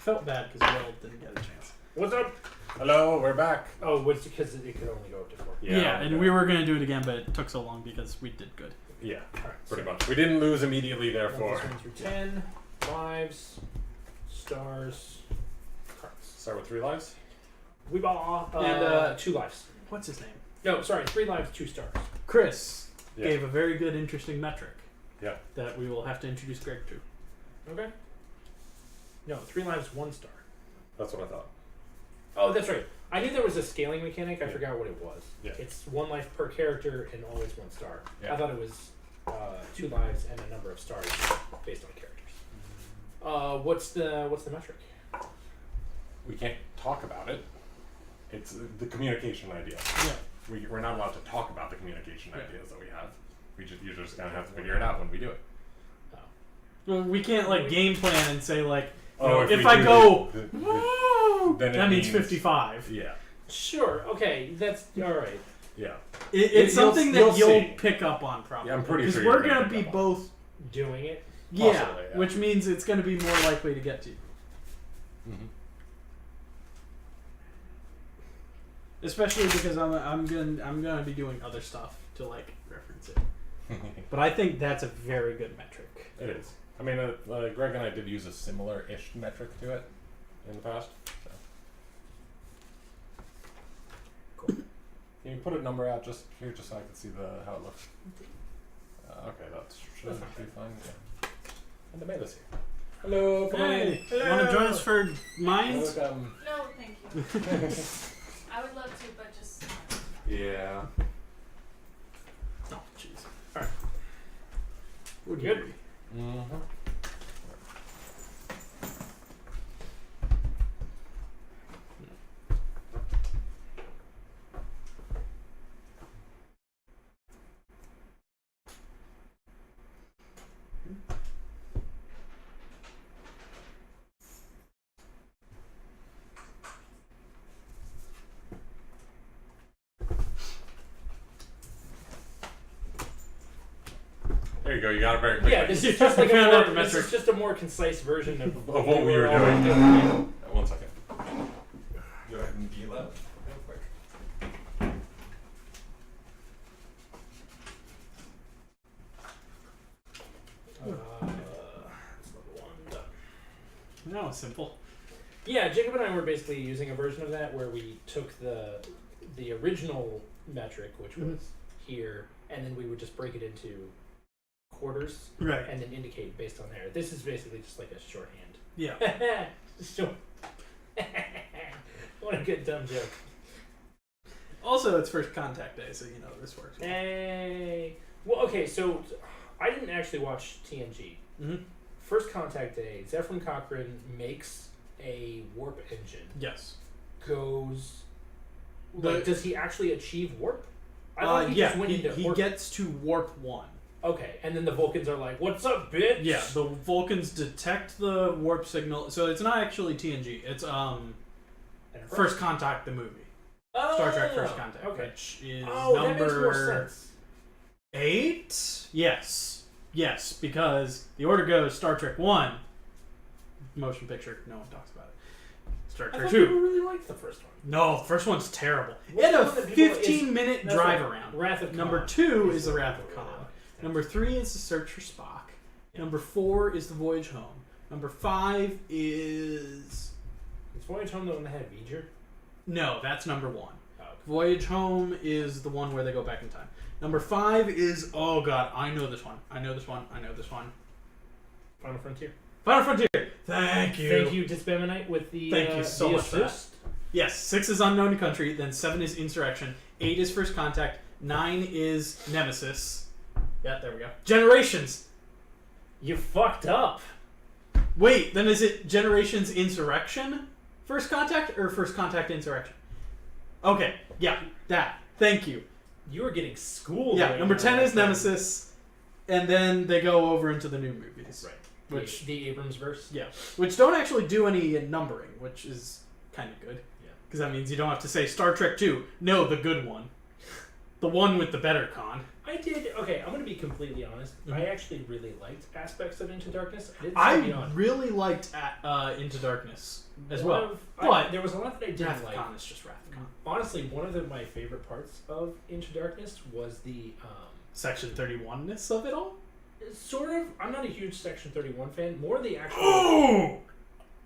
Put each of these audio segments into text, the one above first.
felt bad because Will didn't get a chance. What's up? Hello, we're back. Oh, it's because it could only go up to 4. Yeah, and we were going to do it again, but it took so long because we did good. Yeah, Alright, pretty much. We didn't lose immediately, therefore. 1 through 10, lives, stars, cards. Start with 3 lives. We bought And, 2 lives. What's his name? No, sorry, 3 lives, 2 stars. Chris Yeah. gave a very good, interesting metric. Yeah. That we will have to introduce Greg to. Okay. No, 3 lives, 1 star. That's what I thought. Oh, that's right. I knew there was a scaling mechanic. I Yeah. forgot what it was. Yeah. It's 1 life per character and always 1 star. Yeah. I thought it was 2 lives and a number of stars based on characters. What's the metric? We can't talk about it. It's the communication idea. Yeah. We're not allowed to talk about the communication Yeah. ideas that we have. You're just gonna have to figure it out when we do it. Well, we can't like game plan and say like, Oh, if we I do go, woo, then that it means 55. Yeah, Sure. Okay, that's all right. yeah. It's You'll- something you'll that you'll see. pick up on probably. Yeah, I'm pretty sure because we're you're gonna gonna be pick up on both. Doing it. Yeah, Possibly, yeah. which means it's gonna be more likely to get to you. Mm-hmm. Especially because I'm gonna be doing other stuff to like reference it. But I think that's a very good metric. It is. I mean, Greg and I did use a similar-ish metric to it in the past. So. Cool. Can you put a number out just here, just so I can see how it looks? Okay, that should be fine. Yeah. And Demize here. Hello, come Hey, Hello. want to join us for Minds? Welcome. No, thank you. I would love to, but just. Yeah. Oh, jeez. Alright. We're good. Mm-hmm. There you go. You got it very quickly. Yeah, this is just like Found out the this metric. is just a more concise version of Of what we were all doing. doing. 1 second. Go ahead and deal that real quick. That's level 1 done. No, simple. Yeah, Jacob and I were basically using a version of that where we took the original metric, which was here, and then we would just break it into quarters Right. and then indicate based on there. This is basically just like a shorthand. Yeah. So, what a good dumb joke. Also, it's first contact day, so you know this works. Hey. Well, okay, so I didn't actually watch TNG. Mm-hmm. First Contact Day, Zephyrin Cochrane makes a warp engine. Yes. Goes. The- Like, does he actually achieve warp? I thought he Yeah, just went into he warp. gets to warp 1. Okay, and then the Vulcans are like, "What's up, bitch?" Yeah, the Vulcans detect the warp signal. So it's not actually TNG. It's Enterprise? First Contact, the movie. Oh, Star Trek First Contact, Okay. which is Oh, that makes more number sense. 8. Yes, because the order goes Star Trek 1, motion picture. No one talks about it. Star I Trek thought 2. people really liked the first one. No, the first one's terrible. What's It the had a one that people- 15-minute That's drive right, around. Wrath of Khan. Number 2 is the the Wrath one of I Khan. really liked. Number 3 is the Search for Spock. Number 4 is the Voyage Home. Number 5 is... Is Voyage Home the one that had V'ger? No, that's number 1. Oh, okay. Voyage Home is the one where they go back in time. Number 5 is... Oh, God. I know this one. Final Frontier. Final Frontier. Thank you. Thank you, Dispaminite, with the Thank you so the much for that. assist. Yes, 6 is Unknown to Country. Then 7 is Insurrection. 8 is First Contact. 9 is Nemesis. Yeah, there we go. Generations. You fucked up. Wait, then is it Generations Insurrection? First Contact or First Contact Insurrection? Okay, yeah, that. Thank you. You were getting schooled. Yeah, right number now. 10 is Nemesis, and then they go over into the new movies. Right. Which, the Abrams verse. yeah, which don't actually do any numbering, which is kind of good. Yeah. Because that means you don't have to say Star Trek 2. No, the good one. The one with the better con. I did. Okay, I'm gonna be completely honest. Mhm. I actually really liked aspects of Into Darkness. I didn't see I Beyond. really liked Into Darkness as One well. of- But there was a lot that I didn't Wrath of like. Khan is just Wrath of Khan. Honestly, one of my favorite parts of Into Darkness was the Section 31-ness of it all. sort of. I'm not a huge Section 31 fan. More the actual.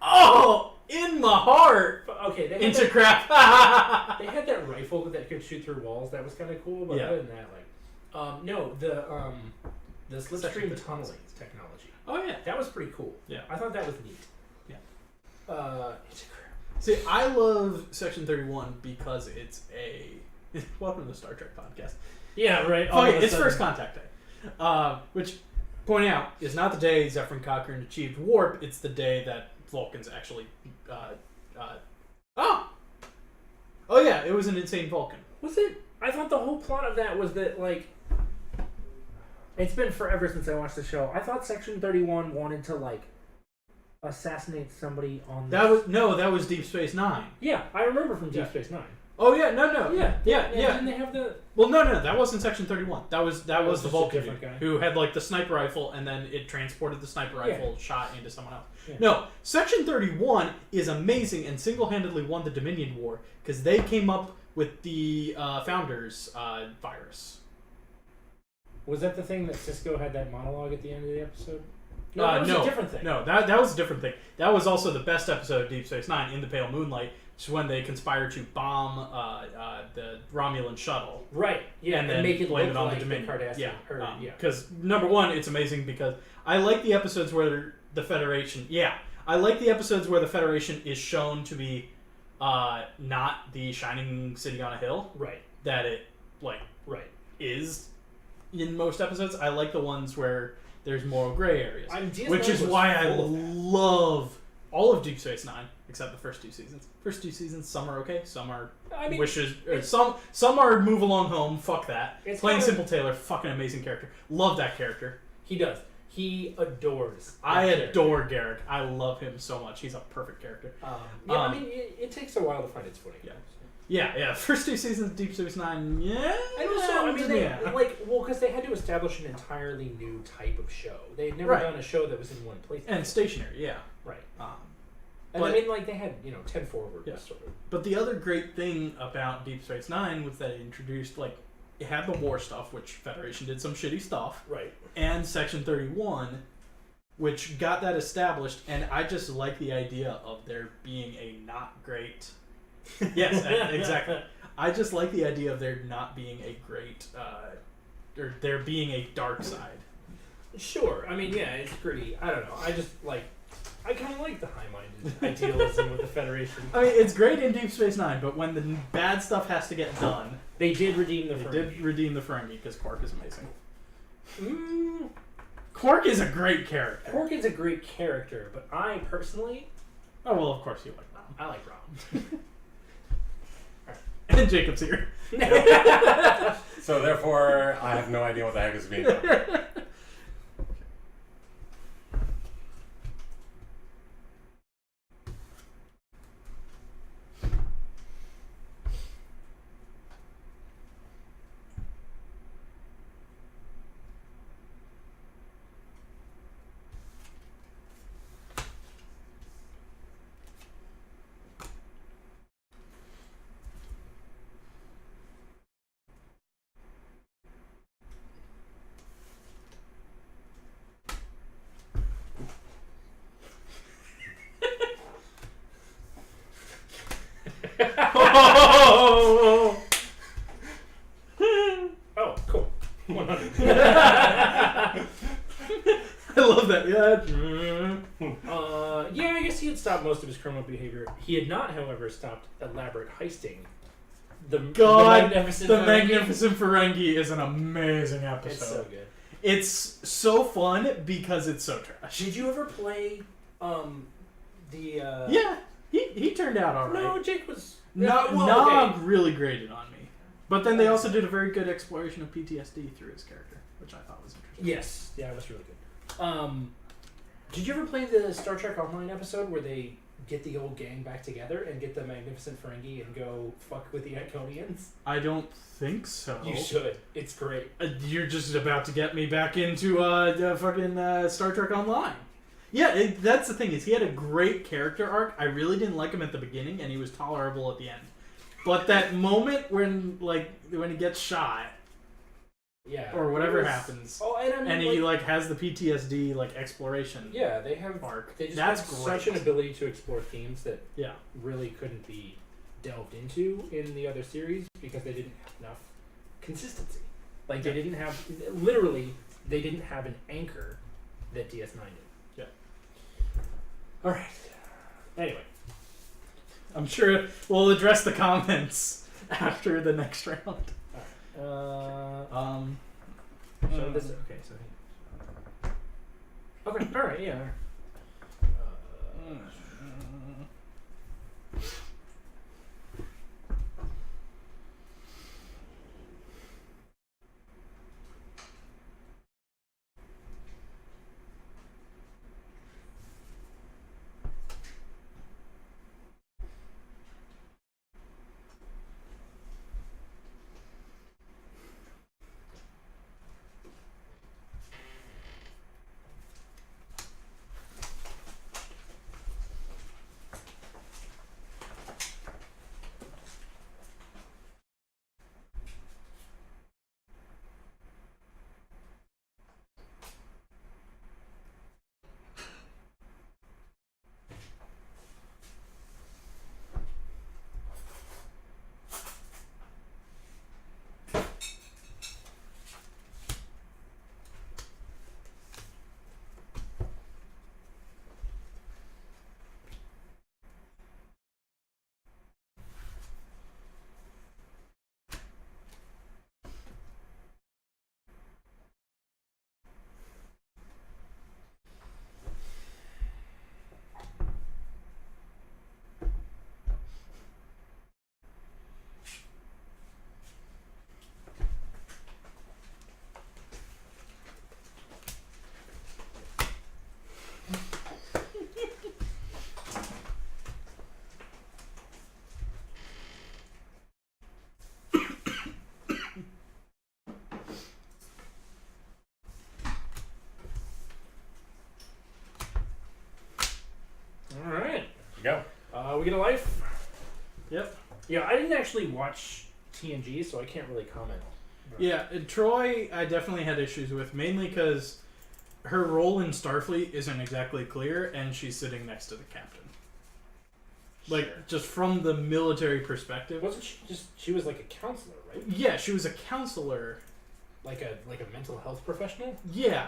Oh, in my heart. Okay, they had, Into that, crap. they had that rifle that could shoot through walls. That was kind of cool. But Yeah. other than that, no, the Section slipstream 31. tunneling technology. Oh yeah. That was pretty cool. Yeah. I thought that was neat. Yeah. Into crap. See, I love Section 31 because it's a welcome to the Star Trek podcast. Yeah, right. Oh, yeah, it's First Contact Day, which, point out, is not the day Zephyr Cochrane achieved warp. It's the day that Vulcans actually. Oh yeah, it was an insane Vulcan. Was it? I thought the whole plot of that was that, like, it's been forever since I watched the show. I thought Section 31 wanted to, like, assassinate somebody on the... That was Deep Space Nine. Yeah, I remember from Deep Yeah. Space Nine. Oh yeah, no. Yeah. Yeah. Didn't they have the... Well, no, that wasn't Section 31. That was the just a Vulcan different dude guy. who had like the sniper rifle, and then it transported the sniper Yeah. rifle shot into someone else. Yeah. No, Section 31 is amazing and single-handedly won the Dominion War because they came up with the Founders virus. Was that the thing that Cisco had that monologue at the end of the episode? No, that was no, a different thing. No, that was a different thing. That was also the best episode of Deep Space Nine, In the Pale Moonlight, which is when they conspire to bomb the Romulan shuttle. Right, yeah, And then make it blame look it on like the Dominion. Cardassian. Yeah, Yeah. because number one, it's amazing because I like the episodes where the Federation. Yeah, I like the episodes where the Federation is shown to be not the shining city on a hill Right, that it right. is in most episodes. I like the ones where there's moral gray areas, DS9 which is was why I full of that. love all of Deep Space Nine except the first two seasons. First two seasons, some are okay, some are I mean, wishes. Or some are move along home. Fuck that. It's Plain kinda- Simple Taylor, fucking amazing character. Love that character. he does. He adores. I that character. adore Garrick. I love him so much. He's a perfect character. I mean, it takes a while to find its footing. Yeah. Yeah. First two seasons of Deep Space Nine. Yeah. And also, I mean, they, yeah. because they had to establish an entirely new type of show. They had never Right. done a show that was in one place. And stationary. Yeah. Right. But- And I mean, like, they had, 10 forward, Yeah. sort of. But the other great thing about Deep Space Nine was that it introduced, it had the war stuff, which Federation did some shitty stuff, Right. and Section 31, which got that established, and I just like the idea of there being a not great... Yes, exactly. I just like the idea of there not being a great... or there being a dark side. Sure. I mean, yeah, it's pretty, I don't know. I kind of like the high-minded idealism with the Federation. I mean, it's great in Deep Space Nine, but when the bad stuff has to get done... They did redeem the They Ferengi. did redeem the Ferengi, because Quark is amazing. Mm, Quark is a great character. Quark is a great character, but I personally, Oh, well, of course you like Rom. I like Rom. And Jacob's here. So therefore, I have no idea what the heck is being done. Oh, cool. 100. I love that. Yeah. Yeah, I guess he had stopped most of his criminal behavior. He had not, however, stopped elaborate heisting. The God, Magnificent the Ferengi. Magnificent Ferengi is an amazing episode. It's so good. It's so fun because it's so trash. Did you ever play Yeah, he turned out all right. No, Jake was... Nog well, okay. really graded on me. But then they also did a very good exploration of PTSD through his character, which I thought was interesting. Yes. Yeah, it was really good. Did you ever play the Star Trek Online episode where they get the old gang back together and get the Magnificent Ferengi and go fuck with the Iconians? I don't think so. You should. It's great. You're just about to get me back into fucking Star Trek Online. Yeah, that's the thing is he had a great character arc. I really didn't like him at the beginning, and he was tolerable at the end. But that moment when he gets shot, Yeah. or whatever happens, Oh, and I mean, and he has the PTSD exploration. Yeah, they have arc. They just That's have great. such an ability to explore themes that Yeah. really couldn't be delved into in the other series because they didn't have enough consistency. Like they didn't have they didn't have an anchor that DS9 did. Yeah. All right. Anyway, I'm sure we'll address the comments after the next round. so this okay. So okay. All right. Yeah. All right. Go. We get a life. Yep. Yeah, I didn't actually watch TNG, so I can't really comment. Yeah, Troy, I definitely had issues with, mainly because her role in Starfleet isn't exactly clear, and she's sitting next to the captain. Like, Sure. just from the military perspective. Wasn't she just? She was like a counselor, right? Yeah, she was a counselor. Like a mental health professional. Yeah.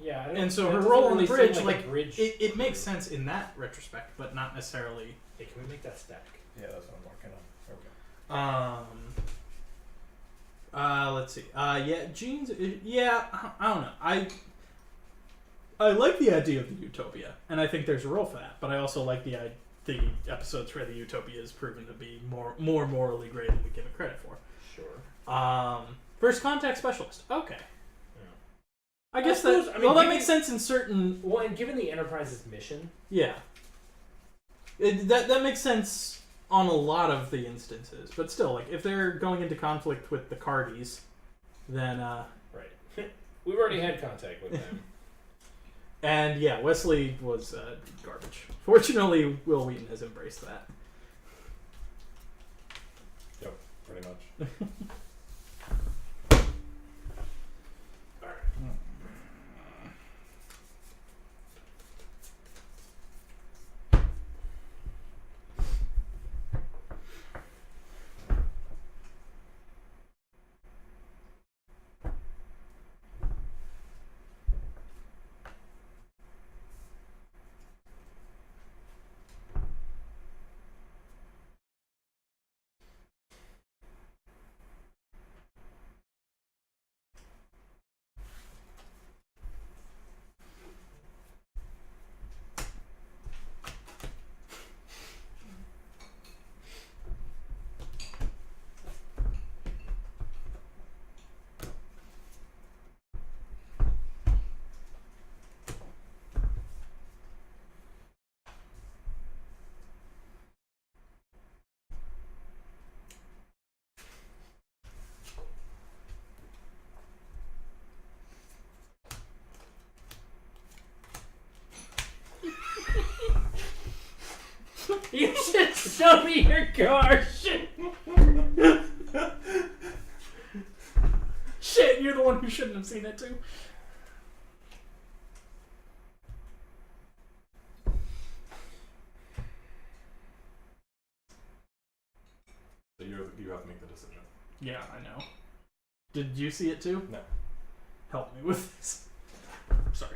Yeah. I don't, And so that her doesn't role on the really seem bridge, like a bridge. it makes sense in that retrospect, but not necessarily. Hey, can we make that stack? Yeah, that's what I'm working on. There we go. Let's see. Yeah, Gene's. Yeah, I don't know. I like the idea of the utopia, and I think there's a role for that. But I also like the episodes where the utopia is proven to be more morally great than we give it credit for. Sure. First contact specialist. Okay. Yeah. I guess suppose- that. I mean, that given- makes sense in certain. Well, and given the Enterprise's mission, Yeah. That makes sense on a lot of the instances, but still, like if they're going into conflict with the Cardis, then right? We've already had contact with them. and yeah, Wesley was garbage. Fortunately, Will Wheaton has embraced that. Yep, pretty much. You should show me your car. Shit. Shit, you're the one who shouldn't have seen it too. So you have to make the decision. Yeah, I know. Did you see it too? No. Help me with this. Sorry.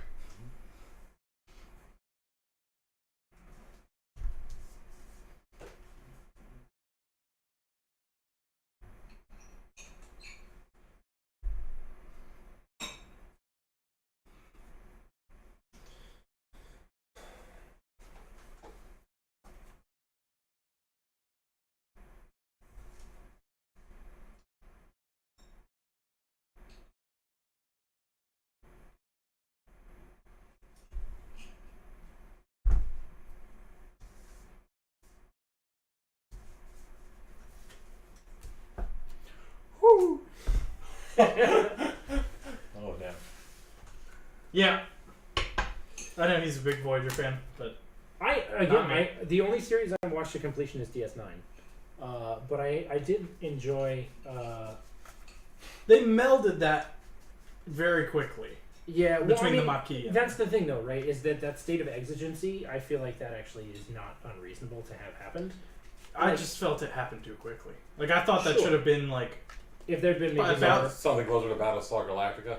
Woo! Oh damn. Yeah. I know he's a big Voyager fan, but The only series I watched to completion is DS9. But I did enjoy. they melded that very quickly Yeah, well, between I mean, the Maquis. And that's the thing, though, right? Is that state of exigency? I feel like that actually is not unreasonable to have happened. I just felt it happened too quickly. Like I thought that Sure. should have been like If there'd been maybe About- more, Something closer to Battlestar Galactica.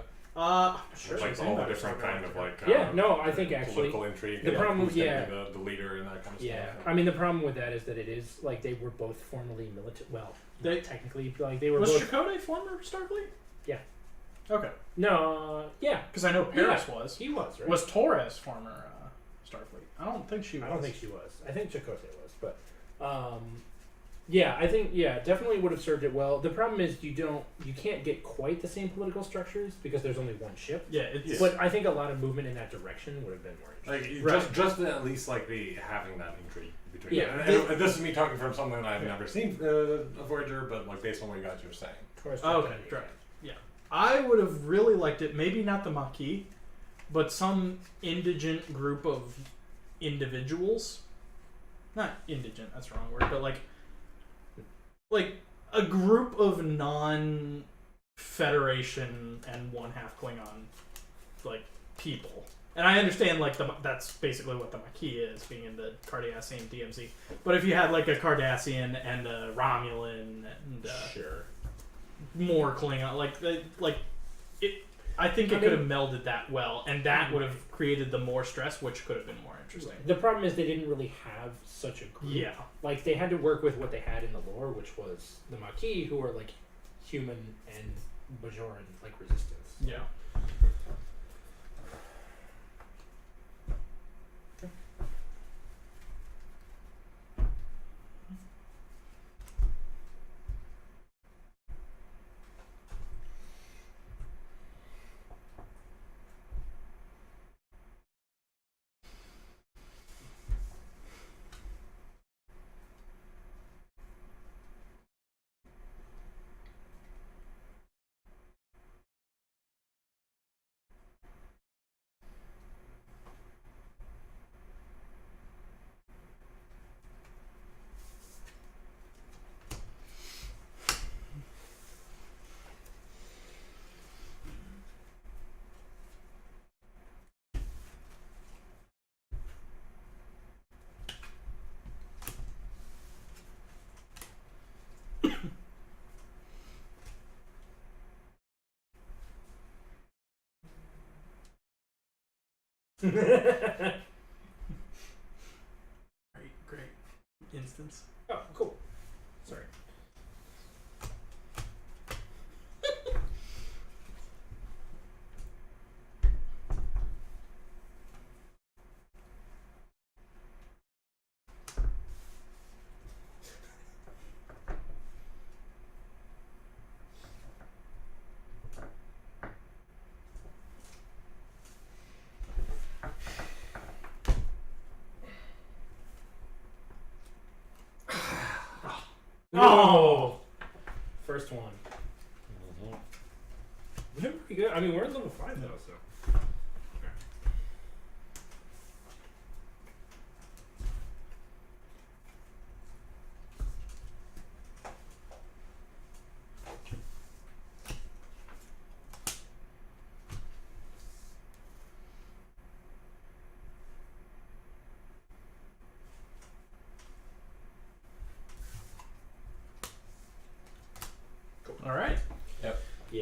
sure. Like all the different kind of like Yeah, no, I think actually political intrigue. the and problem- who's gonna yeah. be the leader and that kind of Yeah, stuff. I mean the problem with that is that it is like they were both formerly military. Well, They- not technically, like they were was both. Chakotay former Starfleet? Yeah. Okay. No, yeah, Because I know Paris was. he was right. Was Torres former Starfleet? I don't think she was. I don't think she was. I think Chakotay was, but yeah, I think definitely would have served it well. The problem is you can't get quite the same political structures because there's only one ship. Yeah, it's But I think a lot of movement in that direction would have been more interesting. Like just at least like the having that intrigue between. Yeah. And this is me talking from someone I've never seen a Voyager, but like based on what you guys were saying. Torres Okay, Chakotay, right. I would have really liked it. Maybe not the Maquis, but some indigent group of individuals. Not indigent. That's the wrong word. But like a group of non-Federation and one half Klingon like people. And I understand like that's basically what the Maquis is, being in the Cardassian DMZ. But if you had like a Cardassian and a Romulan and Sure. more Klingon, I think it could have melded that well, and that would have created the more stress, which could have been more interesting. The problem is they didn't really have such a group. Yeah. Like they had to work with what they had in the lore, which was the Maquis, who are like human and Bajoran like resistance. Yeah. Great instance. Oh, cool. Sorry. Oh! First one. We're doing pretty good. I mean, we're at level 5 though, so.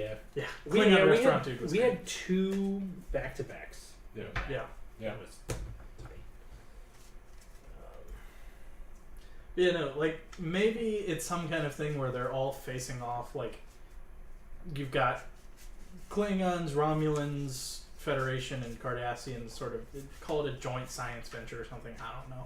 Yeah. Yeah, We, Klingon yeah, we Restaurant had, Dude was we great. had 2 back-to-backs. Yeah. Yeah. Yeah. That was tight. You know, like maybe it's some kind of thing where they're all facing off. Like you've got Klingons, Romulans, Federation, and Cardassians. Sort of call it a joint science venture or something. I don't know,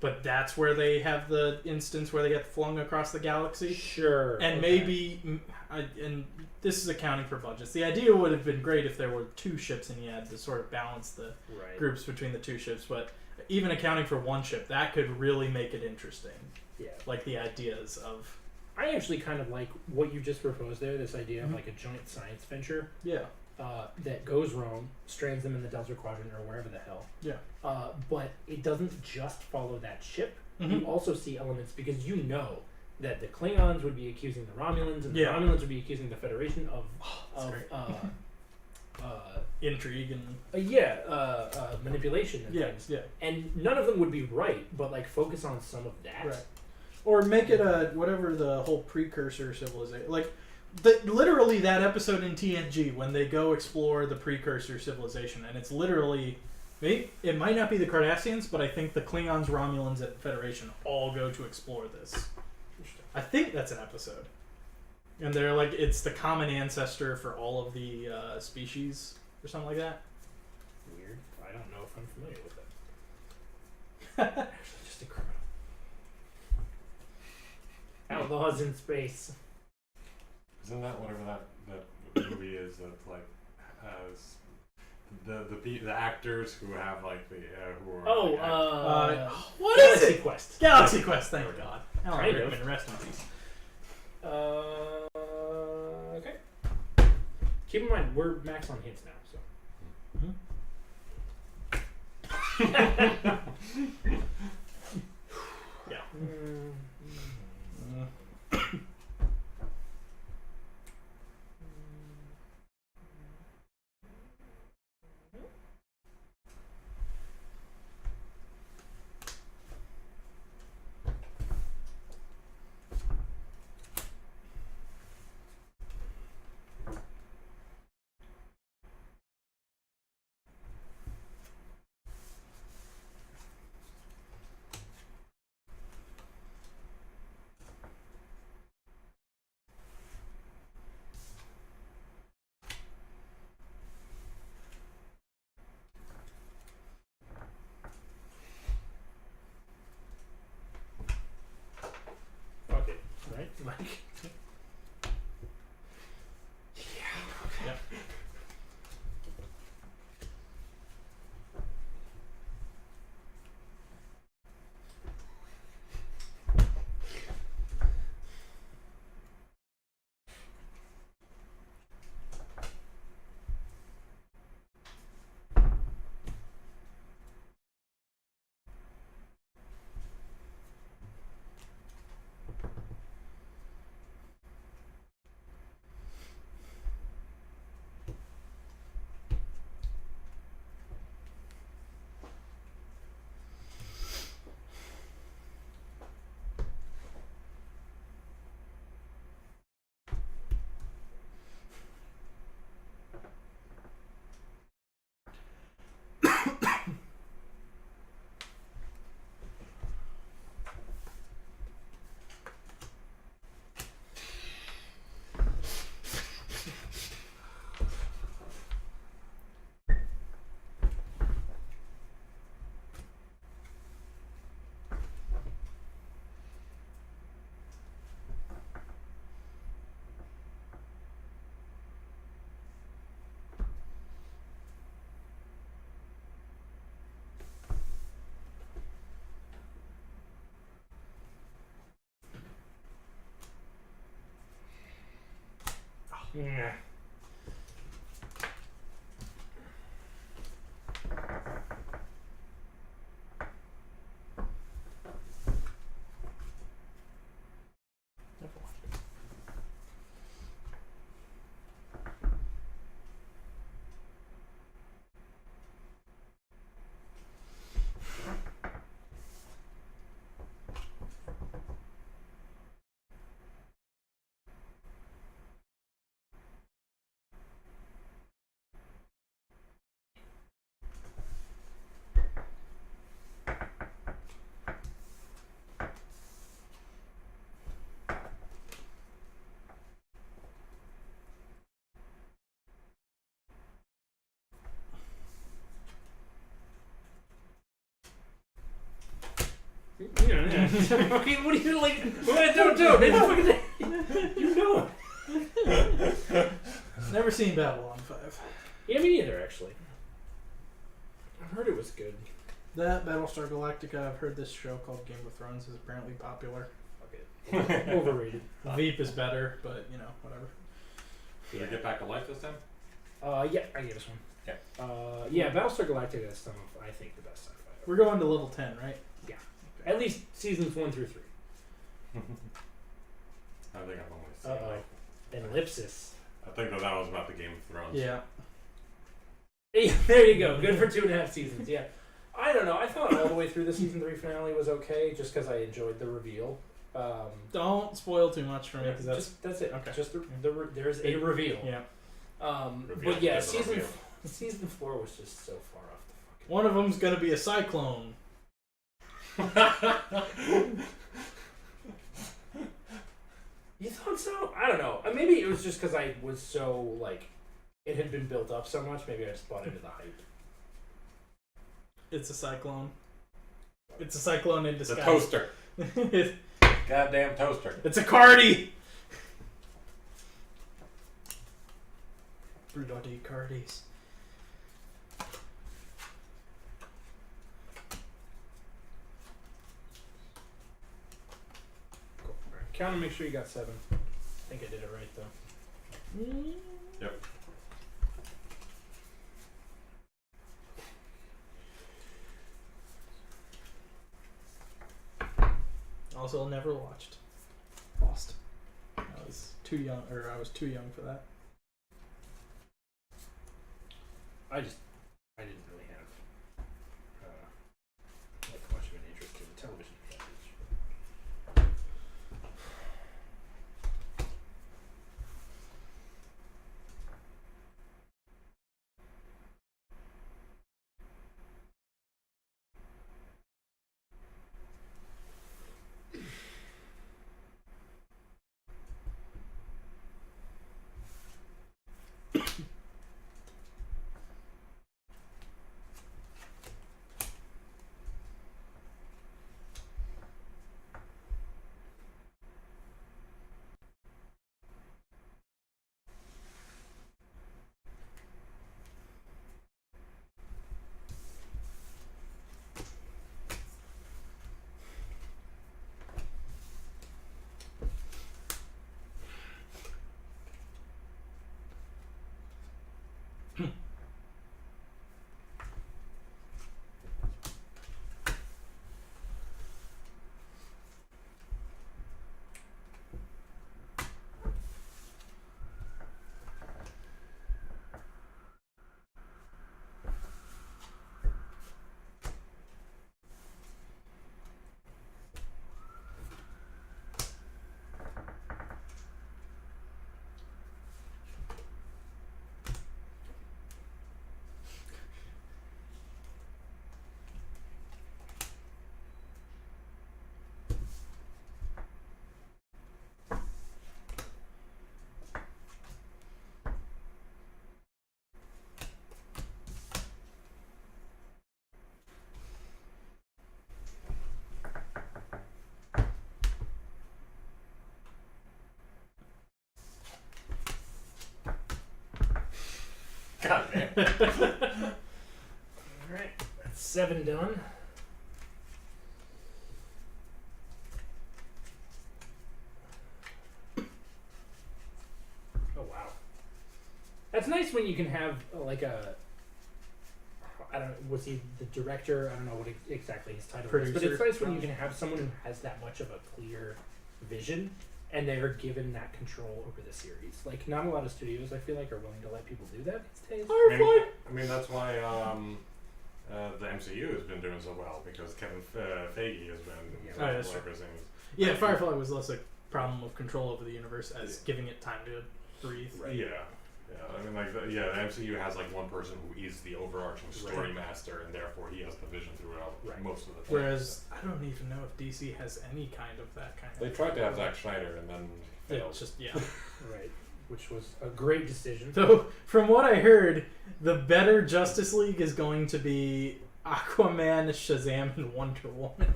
but that's where they have the instance where they get flung across the galaxy. Sure. And okay. maybe, and this is accounting for budgets. The idea would have been great if there were 2 ships and you had to sort of balance the Right. groups between the 2 ships. But even accounting for 1 ship, that could really make it interesting. Yeah. Like the ideas of I actually kind of like what you just proposed there. This idea Mhm. of like a joint science venture yeah, that goes wrong, strands them in the Delta Quadrant or wherever the hell. yeah. But it doesn't just follow that ship. Mhm. You also see elements because you know that the Klingons would be accusing the Romulans, and the Yeah. Romulans would be accusing the Federation of That's of great. Intrigue and manipulation and yeah, things. yeah, And none of them would be right, but like focus on some of that. right. Or make it a whatever the whole precursor civilization. Like literally that episode in TNG when they go explore the precursor civilization, and it's literally. It might not be the Cardassians, but I think the Klingons, Romulans, and Federation all go to explore this. I think that's an episode. And they're like, it's the common ancestor for all of the species, or something like that. Weird. I don't know if I'm familiar with that. Actually, just a criminal. Outlaws in space. Isn't that whatever that movie is that like has the actors who have like the who are What is Galaxy it? Quest. Galaxy Quest, thank God. Alan Kind of. Rickman, rest in peace. Okay. Keep in mind, we're max on hints now, so. Yeah. Fuck it, right? Like. Yeah. Okay, what are you like? Don't. It's fucking. You know it. Never seen Babylon 5. Yeah, me neither, actually. I heard it was good. That Battlestar Galactica. I've heard this show called Game of Thrones is apparently popular. Okay. Overrated. Veep is better, but you know, whatever. Did we get back to life this time? Yeah, I gave us one. Yeah. Yeah, Battlestar Galactica is some of, I think, the best sci-fi. We're going to level 10, right? Yeah. At least seasons 1 through 3. I think I've only seen Uh-oh. like, Ellipsis. I think that was about the Game of Thrones. Yeah. Hey, there you go. Good for 2.5 seasons. Yeah. I don't know. I thought all the way through the season 3 finale was okay, just because I enjoyed the reveal. Don't spoil too much for me, because that's it. okay. Just there's a reveal. Yeah. But yeah, is a reveal. season 4 was just so far off the fucking. One of them's gonna be a cyclone. You thought so? I don't know. Maybe it was just because I was so like, it had been built up so much. Maybe I just bought into the hype. It's a cyclone. It's a cyclone in The disguise. toaster. it's Goddamn toaster. a Cardi. Bloody Cardis. Cool. All right. Count and make sure you got 7. I think I did it right though. Yep. Also, never watched Lost. I was too young for that. I didn't really have like much of an interest in television. God damn. Alright, that's 7 done. Oh wow. That's nice when you can have like a, I don't know, was he the director? I don't know what exactly his title is, but it's nice when you can have someone who has that much of a clear vision and they're given that control over the series. Like, not a lot of studios, I feel like, are willing to let people do that these days. I mean, that's why the MCU has been doing so well, because Kevin Feige has been that's true. Yeah, Firefly was less a problem of control over the universe as giving it time to breathe. Right. Yeah. Yeah, I mean, like, the MCU has like one person who is the overarching story master, and therefore he has the vision throughout most of the time. Whereas I don't even know if DC has any kind of that kind of. They tried to have Zack Snyder, and then failed. It's just Right. Which was a great decision. So, from what I heard, the better Justice League is going to be Aquaman, Shazam, and Wonder Woman.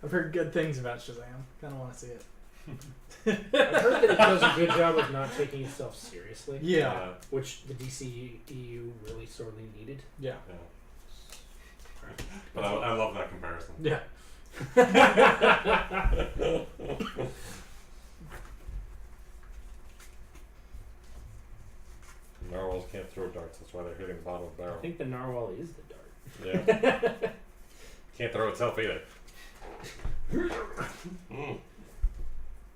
I've heard good things about Shazam. Kind of want to see it. I've heard that it does a good job of not taking itself seriously. Yeah. Which the DC EU really sorely needed. Yeah. But I love that comparison. Yeah. Narwhals can't throw darts, that's why they're hitting the bottom of the I barrel. think the narwhal is the dart. Yeah. Can't throw itself either.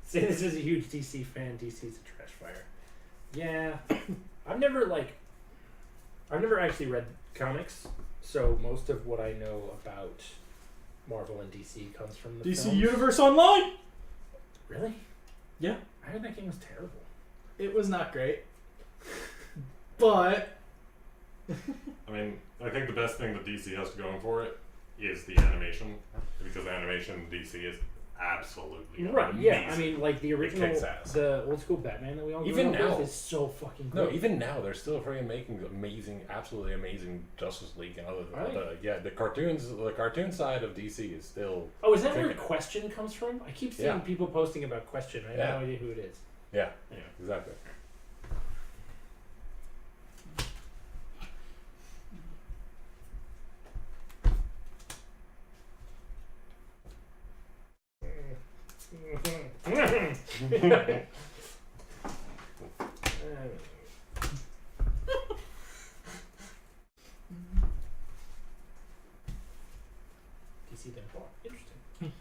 Say this is a huge DC fan. DC's a trash fire. Yeah, I've never actually read comics, so most of what I know about Marvel and DC comes from the DC films. Universe Online. Really? Yeah. I heard that game was terrible. It was not great, but I mean, I think the best thing that DC has going for it is the animation, because the animation in DC is absolutely Right? amazing. Yeah. I mean, like the original, kicks ass. the old school Batman that we all Even grew up now. with is so fucking No, good. even now they're still freaking making amazing, absolutely amazing Justice League and other. Really? Yeah, the cartoon side of DC is still. Oh, is that where Kicking. Question comes from? I keep seeing Yeah. people posting about Question. I have Yeah. no idea who it is. Yeah, Anyway. exactly. DC then bought. Interesting.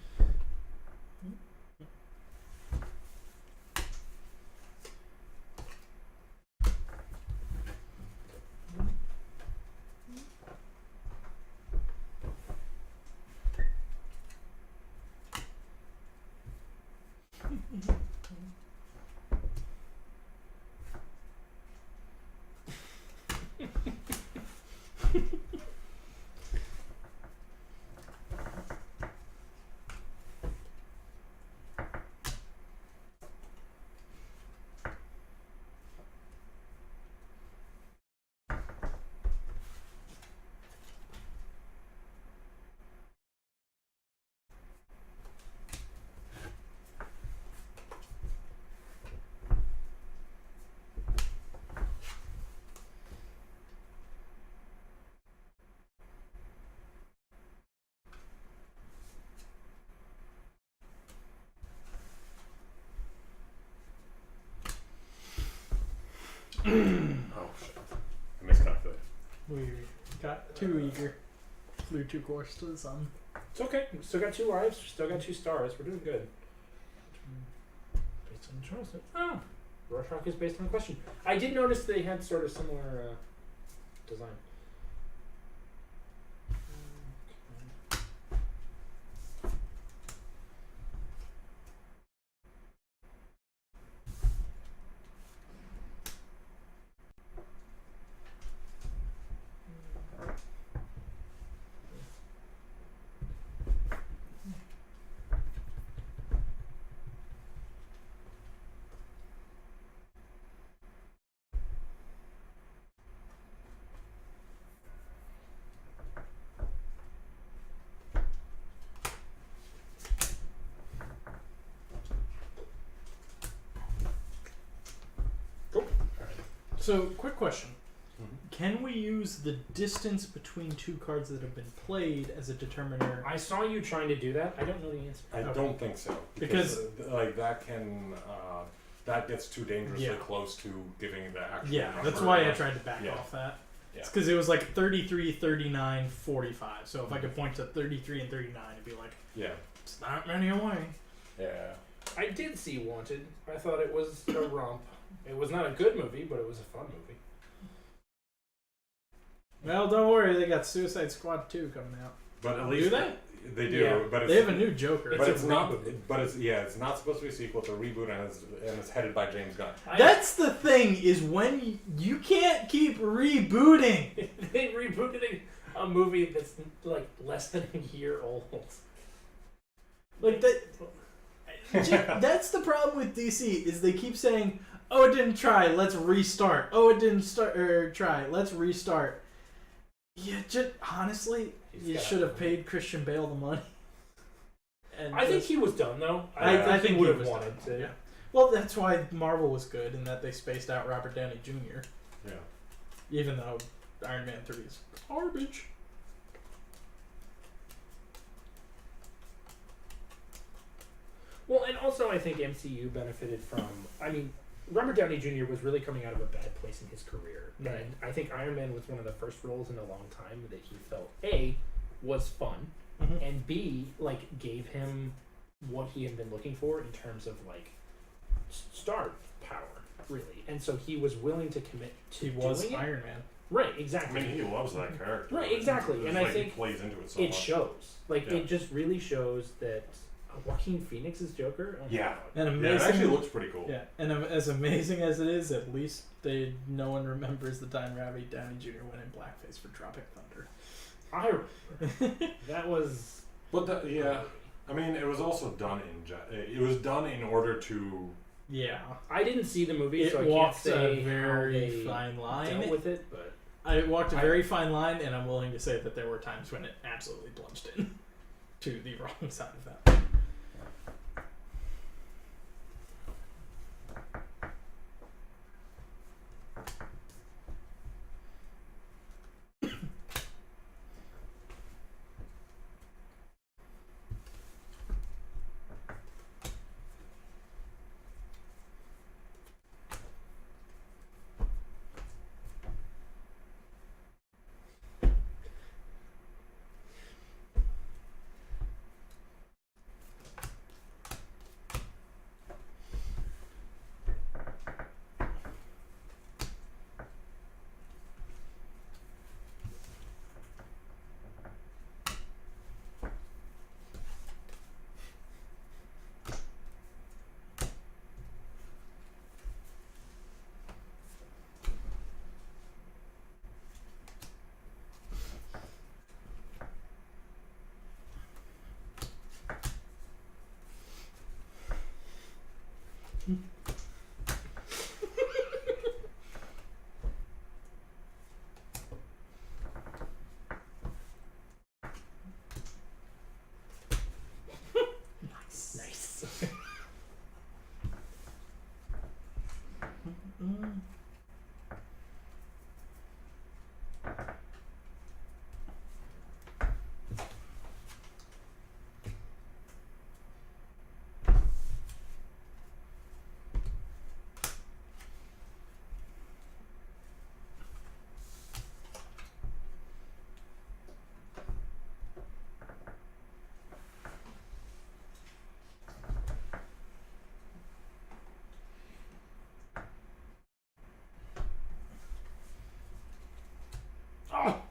Oh shit! I miscalculated. we got too eager. Flew too close to the sun. It's okay. We still got 2 lives. Still got 2 stars. We're doing good. Based on the choice. Oh, Rorschach is based on Question. I did notice they had sort of similar design. So, quick question. Mm-hmm. Can we use the distance between 2 cards that have been played as a determiner? I saw you trying to do that. I don't know the answer. I Okay. don't think so Because- like that can that gets too dangerously Yeah. close to giving the actual. Yeah, number. that's why I tried to back Yeah. off that. Yeah. It's because it was like 33, 39, 45. So if I could point to 33 and 39, it'd be like, Yeah, it's not many away. yeah. I did see Wanted. I thought it was a romp. It was not a good movie, but it was a fun movie. Well, don't worry, they got Suicide Squad 2 coming out. But at Do least they? They do, Yeah. but it's, They have a new Joker. but a it's not. reboot. But it's not supposed to be a sequel. It's a reboot, and it's headed by James Gunn. That's the thing, is when you can't keep rebooting. They rebooted a movie that's like less than a year old. Like that. That's the problem with DC, is they keep saying, "Oh, it didn't try. Let's restart. Oh, it didn't start or try. Let's restart." Yeah, just honestly, He's you got should have it. paid Christian Bale the money. And I think he was done though. I think he would he have was wanted done, to. yeah. Well, that's why Marvel was good in that they spaced out Robert Downey Jr. Yeah. Even though Iron Man 3 is garbage. Well, and also I think MCU benefited from. I mean, Robert Downey Jr. was really coming out of a bad place in his career, Right. and I think Iron Man was one of the first roles in a long time that he felt A was fun, Mm-hmm. and B like gave him what he had been looking for in terms of like star power, really, and so he was willing to commit to He was doing it. Iron Man. Right, I exactly. mean, he loves that character. Right, exactly, It's and I like think he plays into it so it much. shows. Like Yeah. it just really shows that Joaquin Phoenix's Joker. Oh my Yeah. God. And Yeah, amazing. it actually looks pretty cool. Yeah, and as amazing as it is, at least no one remembers the time Robert Downey Jr. went in blackface for Tropic Thunder. I remember. That was. But yeah, I mean, it was also done it was done in order to. Yeah, I didn't see the movie, it so I can't walked say a how very they fine line. dealt with it. But I walked a very fine line, and I'm willing to say that there were times when it absolutely plunged in to the wrong side of that. nice. Mm. Oh.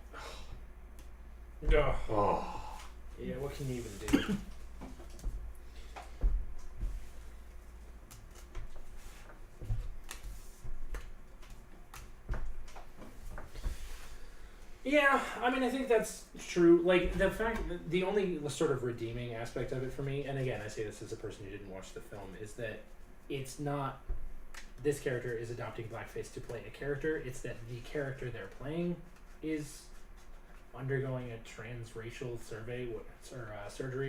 Oh. Yeah, what can you even do? Yeah, I mean, I think that's true. Like, the fact that the only sort of redeeming aspect of it for me, and again, I say this as a person who didn't watch the film, is that it's not this character is adopting blackface to play a character. It's that the character they're playing is undergoing a transracial surgery,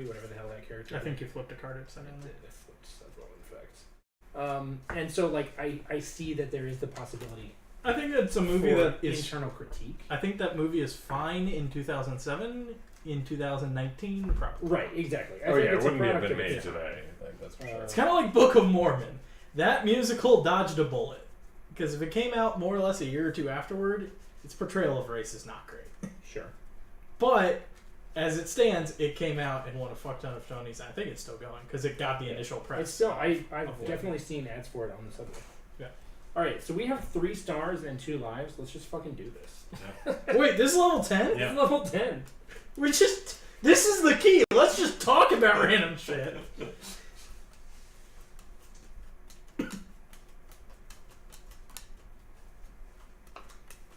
whatever the hell that character I is. think you flipped a card upside down. I flipped several, in fact. And so, like, I see that there is the possibility I think it's a movie for that is. internal critique. I think that movie is fine in 2007. In 2019, probably. Right, exactly. I Oh think yeah, it it's a wouldn't have product been of made its time. today. Like, that's for sure. It's kind of like Book of Mormon. That musical dodged a bullet because if it came out more or less a year or two afterward, its portrayal of race is not great. Sure. But as it stands, it came out and won a fuck ton of Tonys. I think it's still going because it got the initial press. It's still, I've Avoid. definitely seen ads for it on the subway. Yeah. Alright, so we have 3 stars and 2 lives. Let's just fucking do this. Wait, this is level 10? Yeah. It's level 10. We just. This is the key. Let's just talk about random shit.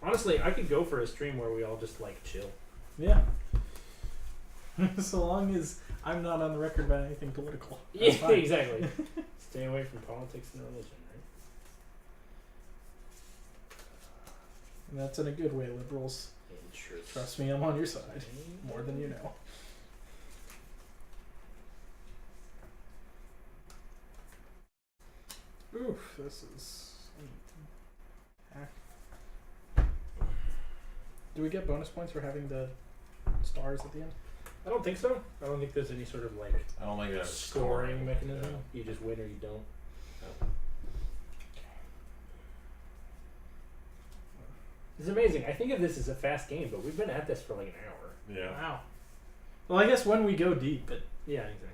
Honestly, I could go for a stream where we all just, like, chill. Yeah. So long as I'm not on the record about anything political. Yeah, That's fine. exactly. Stay away from politics and religion, right? And that's in a good way, liberals. Interest. Trust me, I'm on your side. More than you know. Oof, this is. Do we get bonus points for having the stars at the end? I don't think so. I don't think there's any sort of like I don't think there's scoring mechanism. Yeah. You just win or you don't. It's amazing. I think of this as a fast game, but we've been at this for like an hour. Yeah. Wow. Well, I guess when we go deep, it. Yeah, exactly.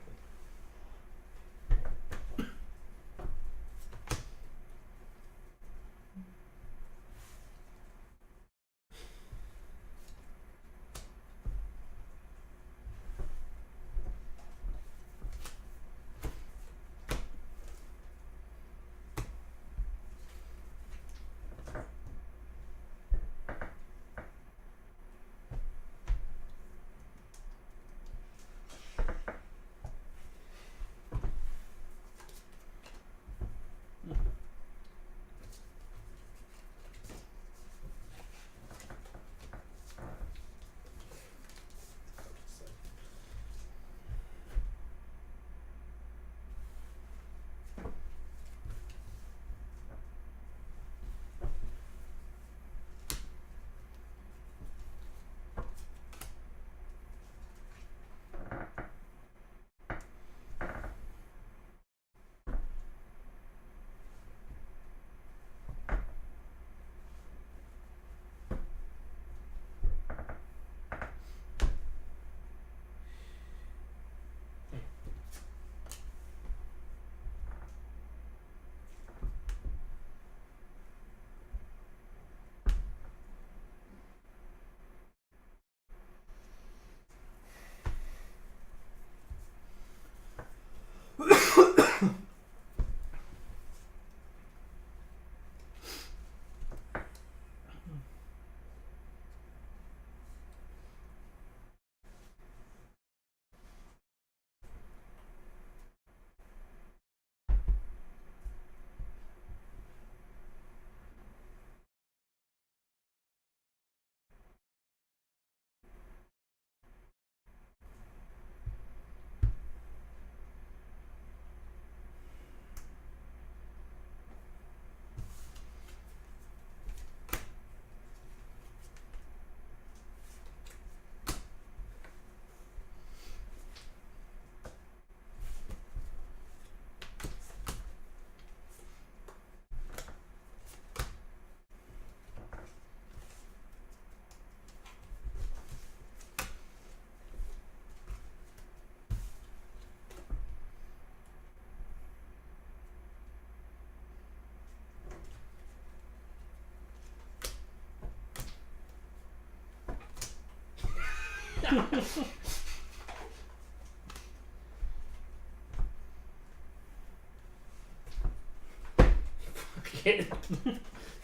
Okay.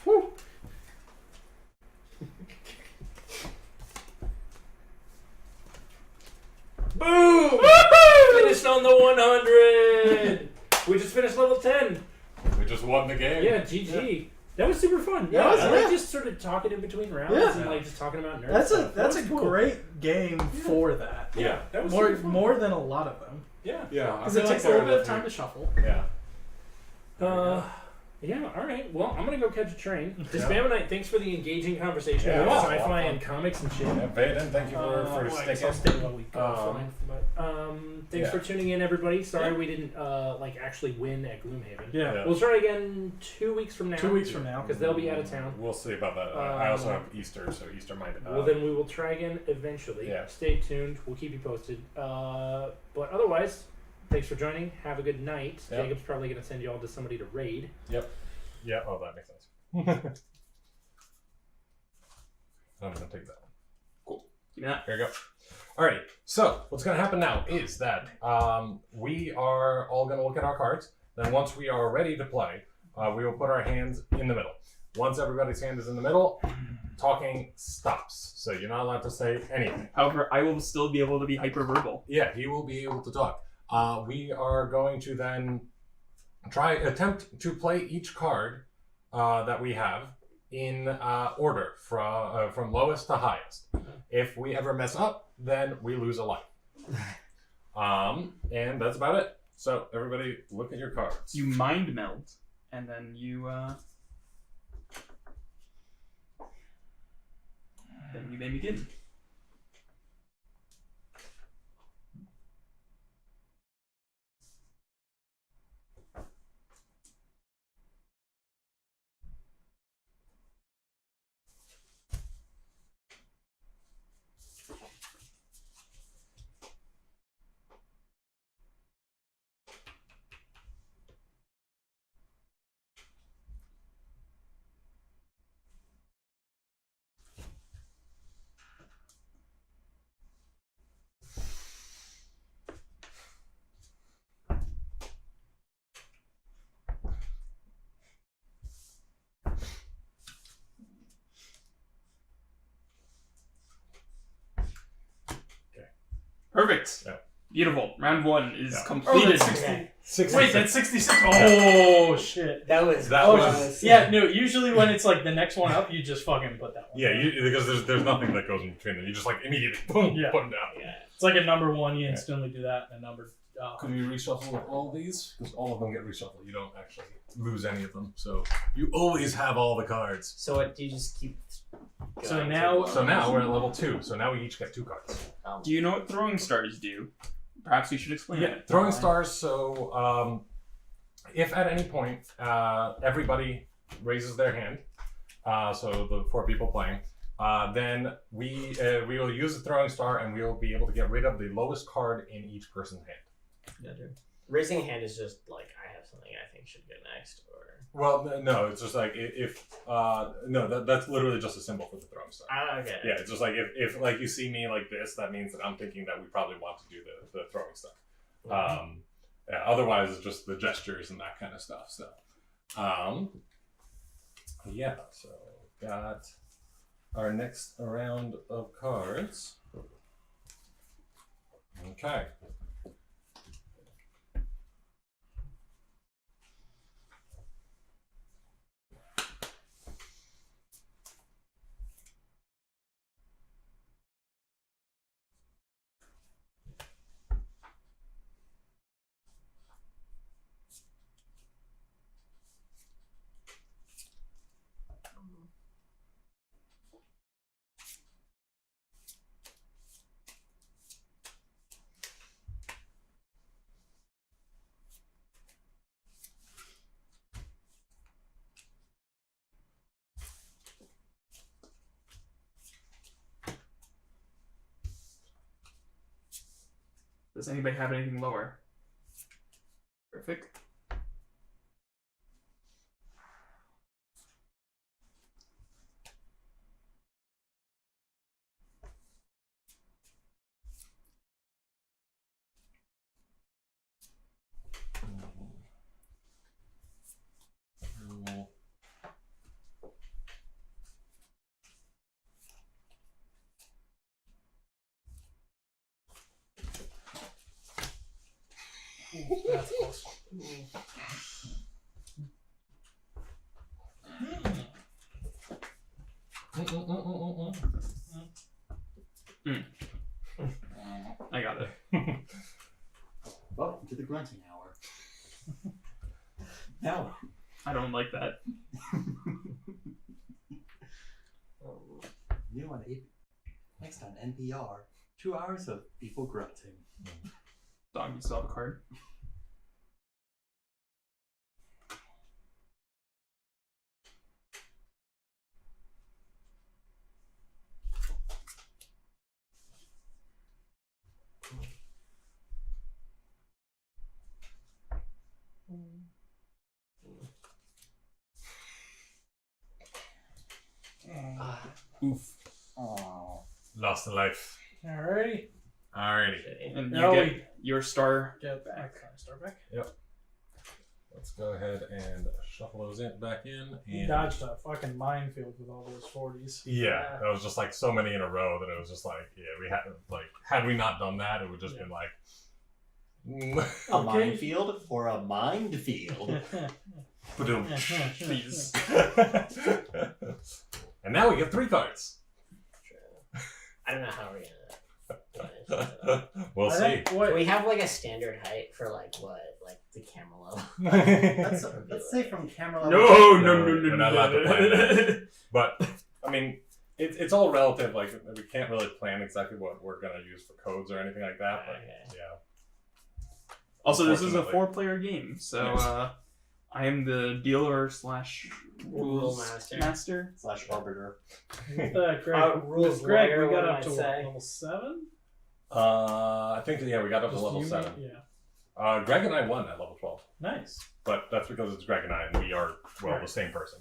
Woo. Boom! Finished on the 100! We just finished level 10. We just won the game. Yeah, GG. That was super fun. Yeah, I like yeah. just sort of talking in between rounds Yeah. and like just talking about nerds. That's a stuff. that's a That was cool. great game for that. Yeah, that was More super fun. more than a lot of them Yeah. Yeah. because it takes a little bit of time to shuffle. Yeah. Yeah, alright. Well, I'm gonna go catch a train. Yeah. Disbammonite, thanks for the engaging conversation Yeah, about it was a lot sci-fi of and comics and shit. Yeah, Baden, thank you for Well, I guess sticking. I'll stay while we go Um, fine. But, thanks yeah. for tuning in, everybody. Sorry Yeah. we didn't actually win at Gloomhaven. Yeah. Yeah. We'll try again 2 weeks from now. 2 weeks from now. Because they'll be out of town. We'll see about that. I also have Easter, so Easter might. Well, then we will try again eventually. Yeah. Stay tuned. We'll keep you posted. But otherwise, thanks for joining. Have a good night. Yep. Jacob's probably going to send you all to somebody to raid. Yep. Yeah. Oh, that makes sense. I'm gonna take that one. Cool. Yeah. Here we go. Alrighty. So what's gonna happen now is that we are all gonna look at our cards. Then once we are ready to play, we will put our hands in the middle. Once everybody's hand is in the middle, talking stops. So you're not allowed to say anything. However, I will still be able to be hyperverbal. Yeah, he will be able to talk. We are going to then attempt to play each card that we have in order from lowest to highest. If we ever mess up, then we lose a life. And that's about it. So everybody, look at your cards. You mind meld. and then you may begin. Perfect. Yeah. Beautiful. Round 1 is Yeah. completed. Okay. 66. Wait, that's 66. Oh, shit. That was. That was- Yeah, no, usually when it's like the next one up, you just fucking put that one. Yeah, because there's nothing that goes in between them. You just like immediately boom, Yeah. put them down. Yeah. It's like a number 1, you instantly do that, and a number. Could we reshuffle with all these? Because all of them get reshuffled. You don't actually lose any of them. So you always have all the cards. So what do you just keep? So going now- to? So now we're at level 2. So now we each get 2 cards. Do you know what throwing stars do? Perhaps you should explain Yeah, it. throwing stars. So if at any point everybody raises their hand, so the 4 people playing, then we will use the throwing star and we will be able to get rid of the lowest card in each person's hand. Raising a hand is just like I have something I think should go next, or Well, no, it's just like that's literally just a symbol for the throwing star. okay. Yeah, it's just like if like you see me like this, that means that I'm thinking that we probably want to do the throwing stuff. Yeah, otherwise it's just the gestures and that kind of stuff. So, yeah. So got our next round of cards. Okay. Does anybody have anything lower? Perfect. That's awesome. I got it. Welcome to the grunting hour. Now, I don't like that. new on next on NPR, 2 hours of people grunting. Dog, you still have a card? Oof. Lost a life. Alrighty. Alrighty. And No, you get your star. Get back. Start back. Let's go ahead and shuffle those back in. You And dodged a fucking minefield with all those 40s. yeah, that was just like so many in a row that it was just like, yeah, we had had we not done that, it would just been like. A Okay. minefield or a mind field? Please. And now we get 3 cards. I don't know how we're gonna do it. We'll I see. think what- Can we have like a standard height for like what? Like the camera level? Let's say from camera No, level. no, no, no, We're no, not allowed to plan no. that. But I mean, it's all relative. Like we can't really plan exactly what we're gonna use for codes or anything like that. But Okay. yeah. Also, this is a Unfortunately. 4-player game, so Yes. I am the dealer / Rule rules master. / arbiter. Greg, rules with Greg, lawyer, we got what up might to say. level 7. I think we got up to Just level you, 7. Yeah. Greg and I won at level 12, Nice. but that's because it's Greg and I, and we are the same person.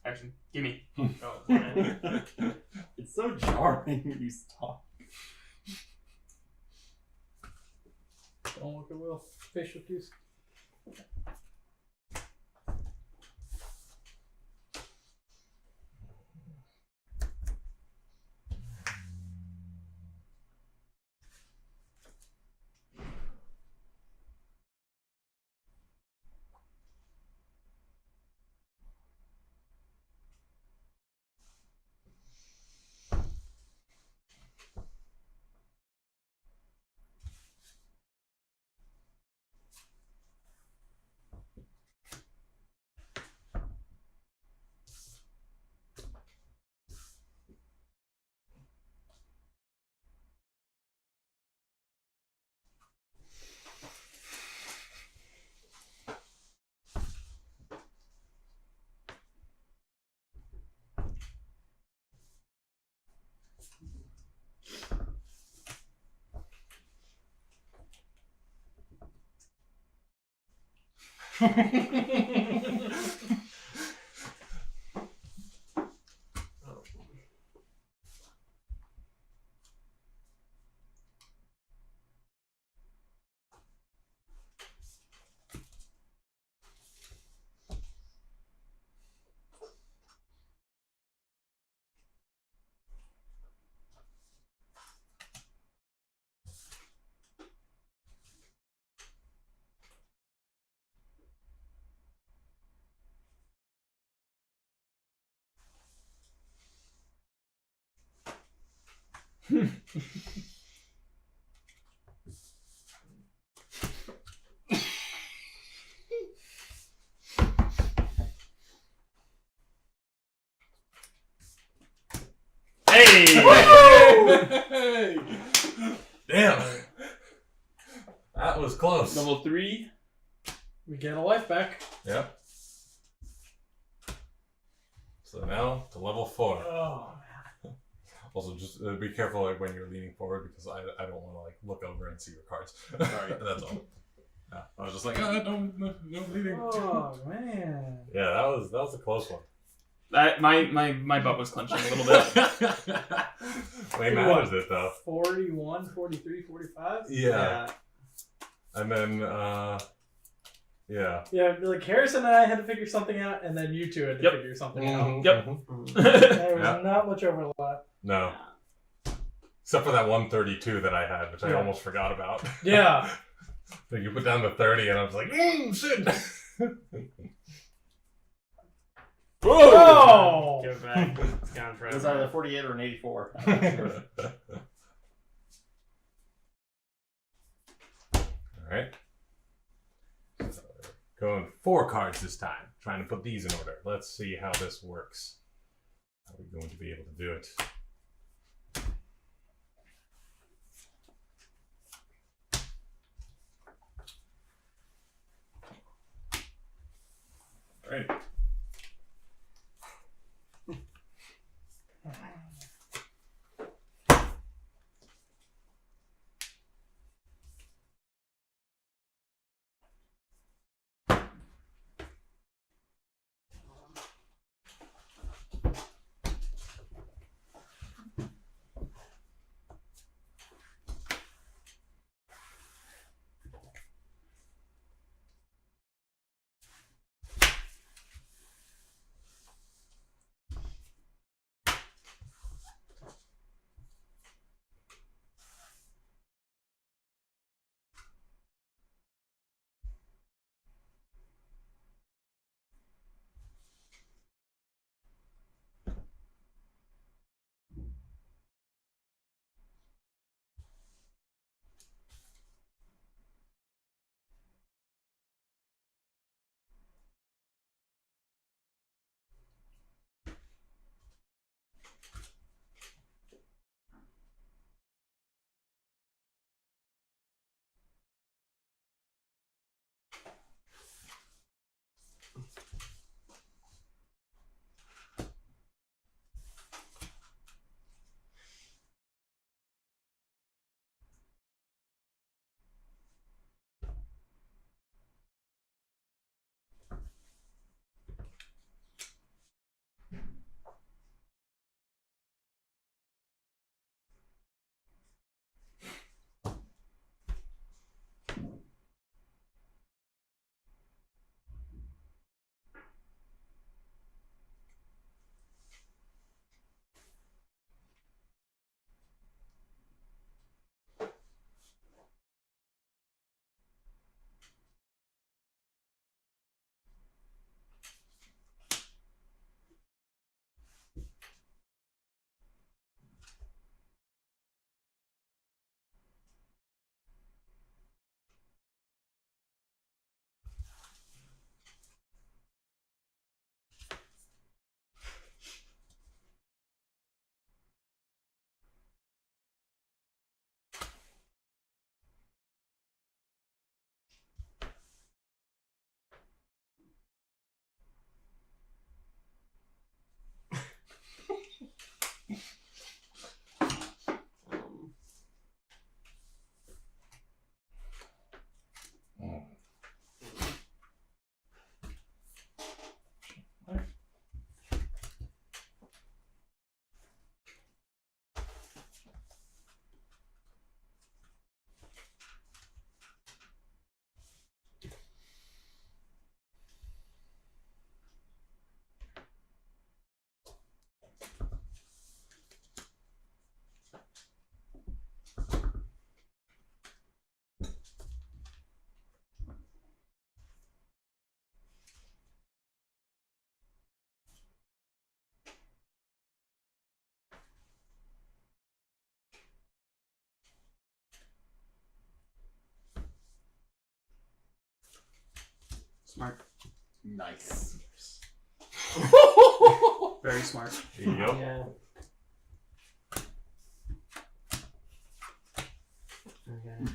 Action. Gimme. It's so jarring when you stop. Don't look at Will. Facial cues. Hey! Hey! Damn. That was close. Level 3. We get a life back. Yep. So now to level 4. Oh, Also, just be careful like when you're leaning forward because I don't want to like look over and see your cards. Sorry. That's all. Yeah, I was just like, don't leaning. oh man. Yeah, that was a close one. My butt was clenching a little bit. Way matters it though. 41, 43, 45? Yeah. And then Yeah. Yeah, like Harrison and I had to figure something out, and then you two had to Yep. figure something out. Mhm, Yep. mhm. There was Yeah. not much overlap. No. Except for that 132 that I had, which I Yeah. almost forgot about. Yeah. So you put down the 30, and I was like, shit. Oh! Give it back. It's gone It was forever. either 48 or an 84. I'm not sure. Alright. So, going 4 cards this time. Trying to put these in order. Let's see how this works. How are we going to be able to do it? Alright. Smart. Nice. Very smart. Yep. Yeah. Okay.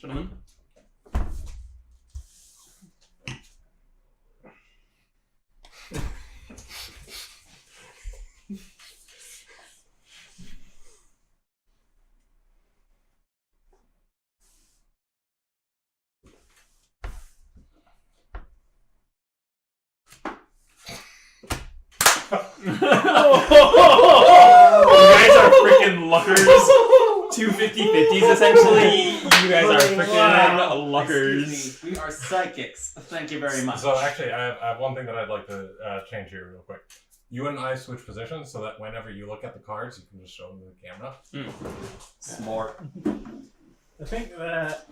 Put 'em in. You guys are freaking luckers. Two 50-50s essentially. You guys are freaking luckers. Excuse me, we are psychics. Thank you very much. So actually, I have one thing that I'd like to change here real quick. You and I switch positions so that whenever you look at the cards, you can just show them to the camera. Smart. I think that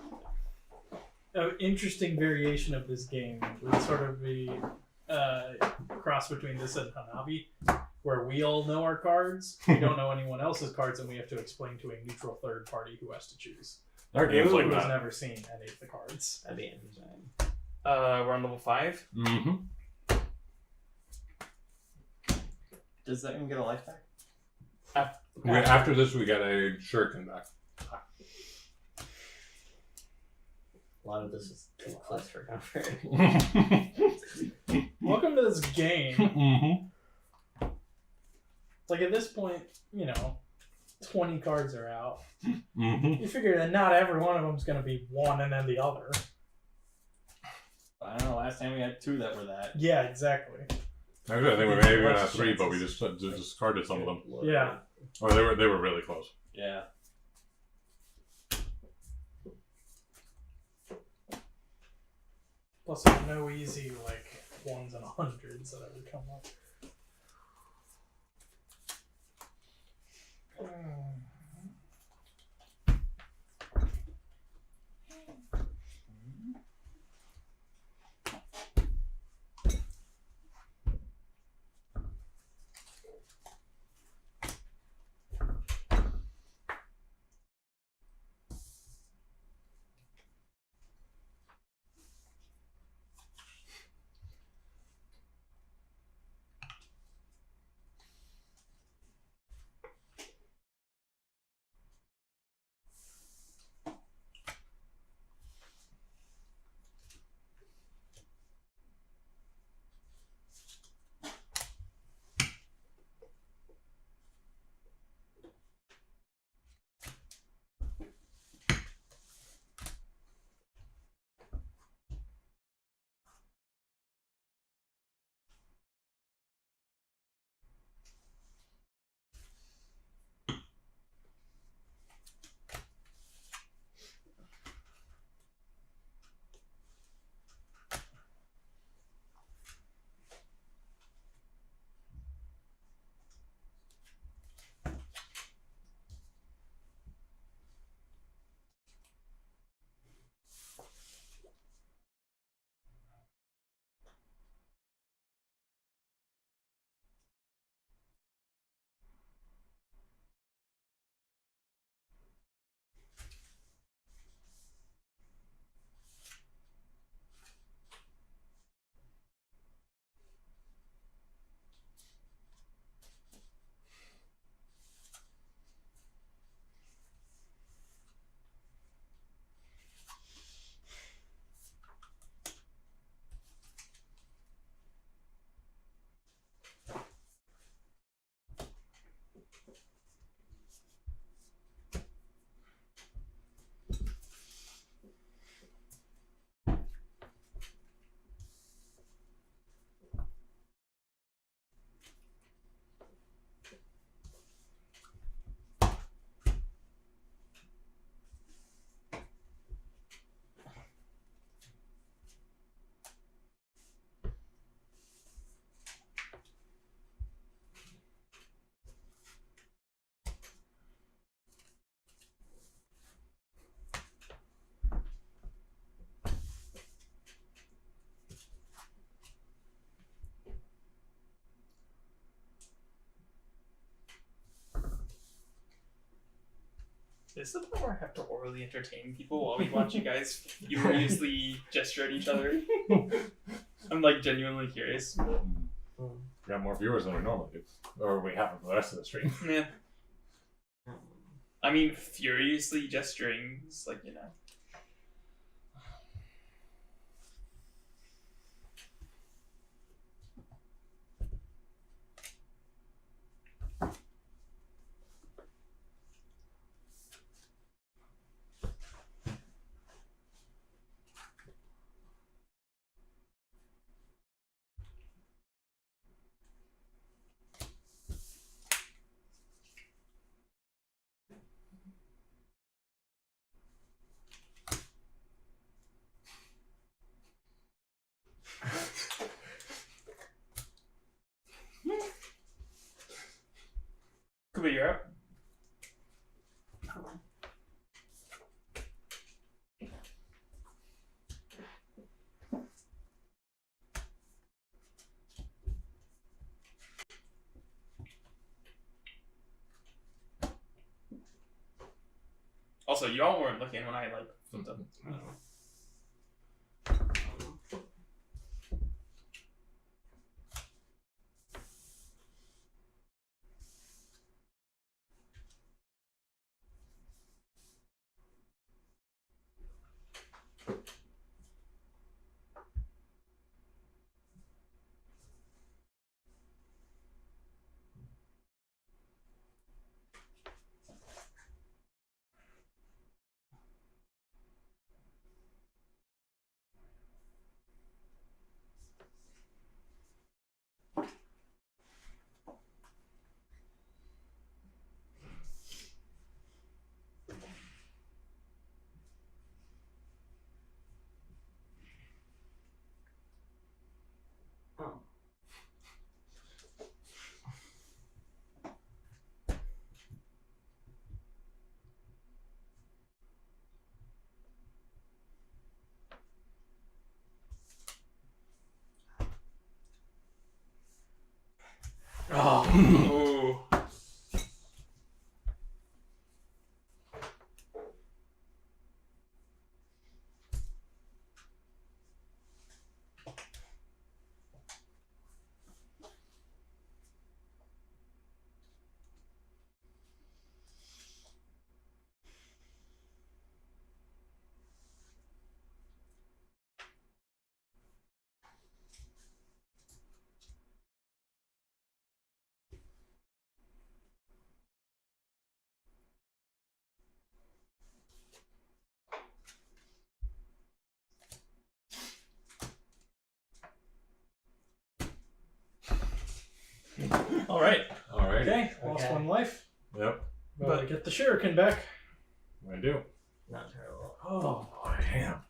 an interesting variation of this game would sort of be a cross between this and Hanabi, where we all know our cards, we don't know anyone else's cards, and we have to explain to a neutral third party who has to choose. Our game's like Who's that. never seen any of the cards. That'd be interesting. We're on level 5. Mm-hmm. Does that even get a life back? After this, we get a shuriken back. A lot of this is too close for comfort. Welcome to this game. Mm-hmm. Like at this point, 20 cards are out. Mm-hmm. You figure that not every one of them is going to be one and then the other. I don't know. Last time we had 2 that were that. Yeah, exactly. Actually, I think we may even have 3, but we just discarded some of them. Yeah. Or they were really close. Yeah. Plus, there's no easy, ones and hundreds that ever come up. Is this the part where I have to orally entertain people while we watch you guys furiously gesture at each other? I'm genuinely curious. We got more viewers than we normally do. Or we have for the rest of the stream. Yeah. I mean, furiously gesturing is Kuba, you're up. Also, you all weren't looking when I flipped up. Oh. All right. All right. Okay. Lost one life. Yep. But get the shuriken back. I do. Not terrible. Oh. Damn.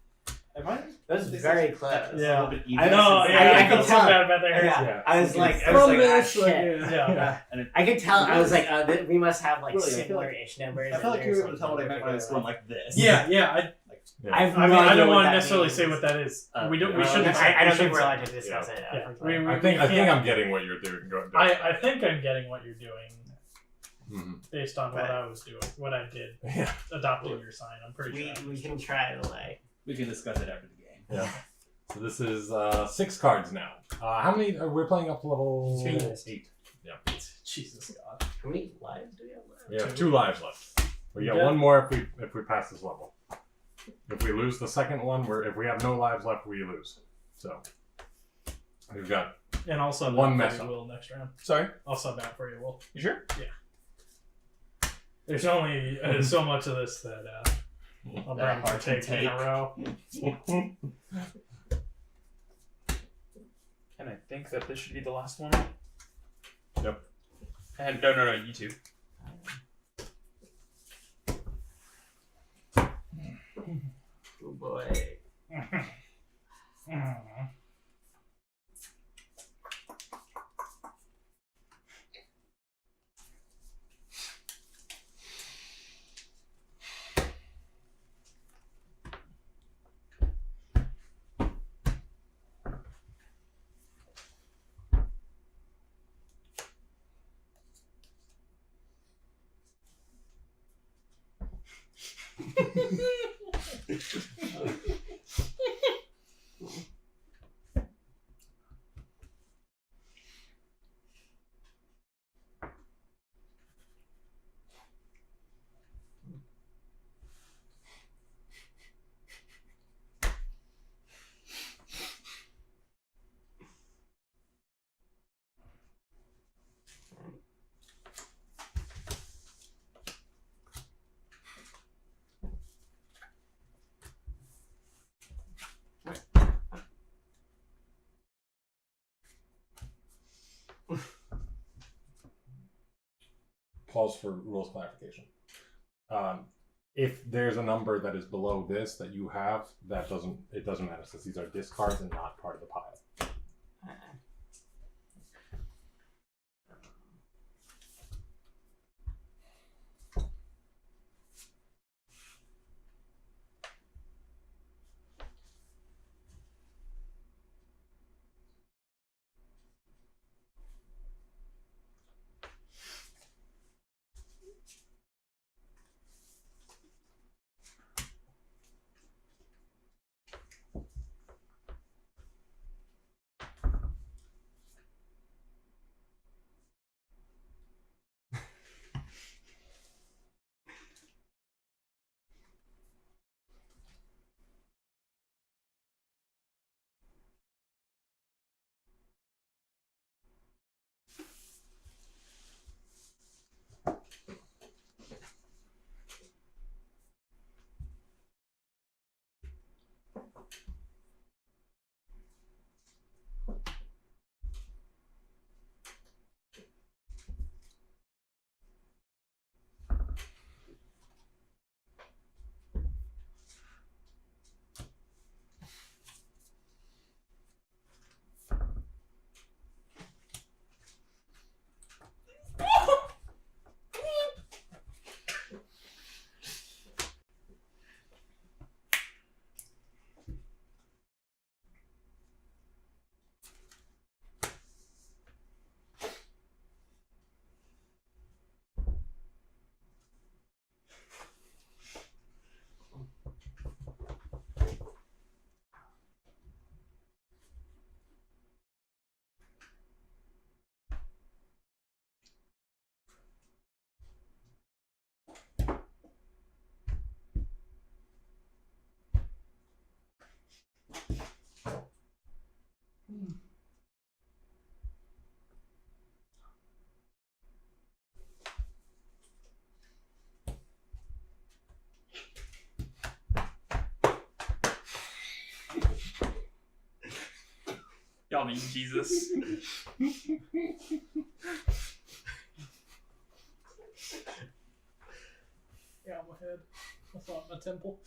That was very close. Yeah. A little bit easier. I know. I could tell. bad about their Yeah. I was like, From ah, this, shit. yeah. I could tell. I was like, we must have like Really, I feel similar-ish numbers. I feel and like you were there's, able to tell what I meant when I was going like this. Yeah. I have I no mean, I idea don't what want to that necessarily means. say what that is. We don't. We I shouldn't. I don't we think we're shouldn't allowed to discuss it. Yeah. unfortunately. I think can't- I'm getting what you're doing. I think I'm getting what you're doing Mhm. based on what I was doing, what I did, Yeah. adopting your sign. I'm pretty sure. We can try to like. We can discuss it after the game. Yeah. So this is 6 cards now. How many? We're playing up to level 8. Yeah. Jesus God. How many lives do we have left? We have 2 lives left. We get Yeah. 1 more if we pass this level. If we lose the second one, if we have no lives left, we lose. So we've got And I'll sub One out mess for up. you, Will, next round. Sorry? I'll sub out for you, Will. You sure? There's only so much of this that I'll bring hard to to take in a take. row. And I think that this should be the last one. Yep. And no, you two. Oh boy. pause for rules clarification. If there's a number that is below this that you have, it doesn't matter since these are discards and not part of the pile. Y'all need Jesus. Yeah, my head. I thought my temple.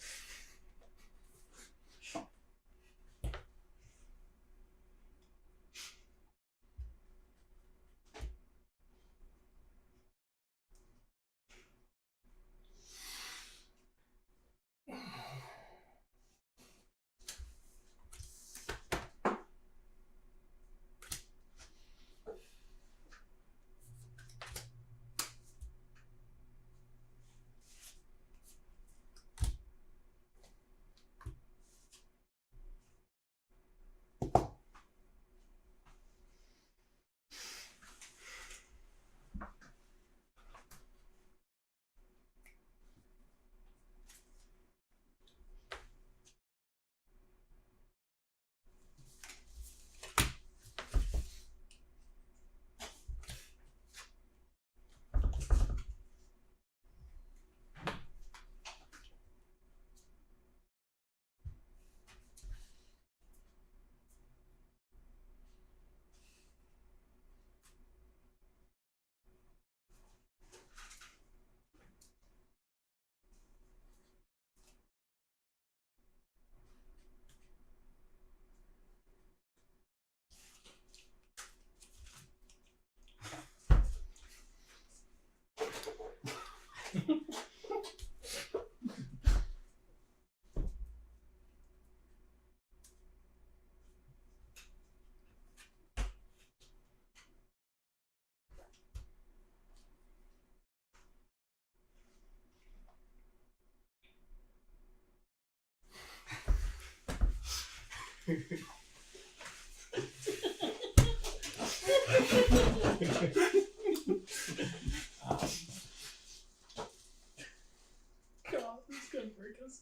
God, this is gonna break us.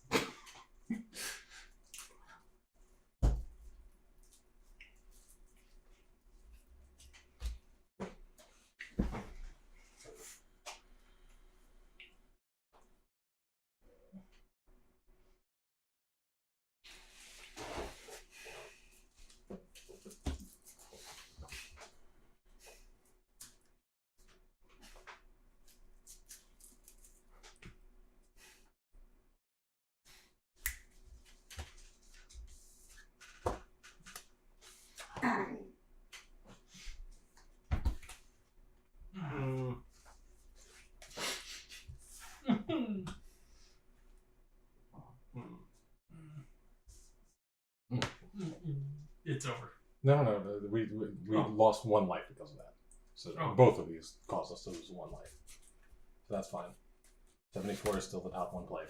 It's over. No. We lost one life because of that. So both of these caused us to lose one life. So that's fine. 74 is still the top one played.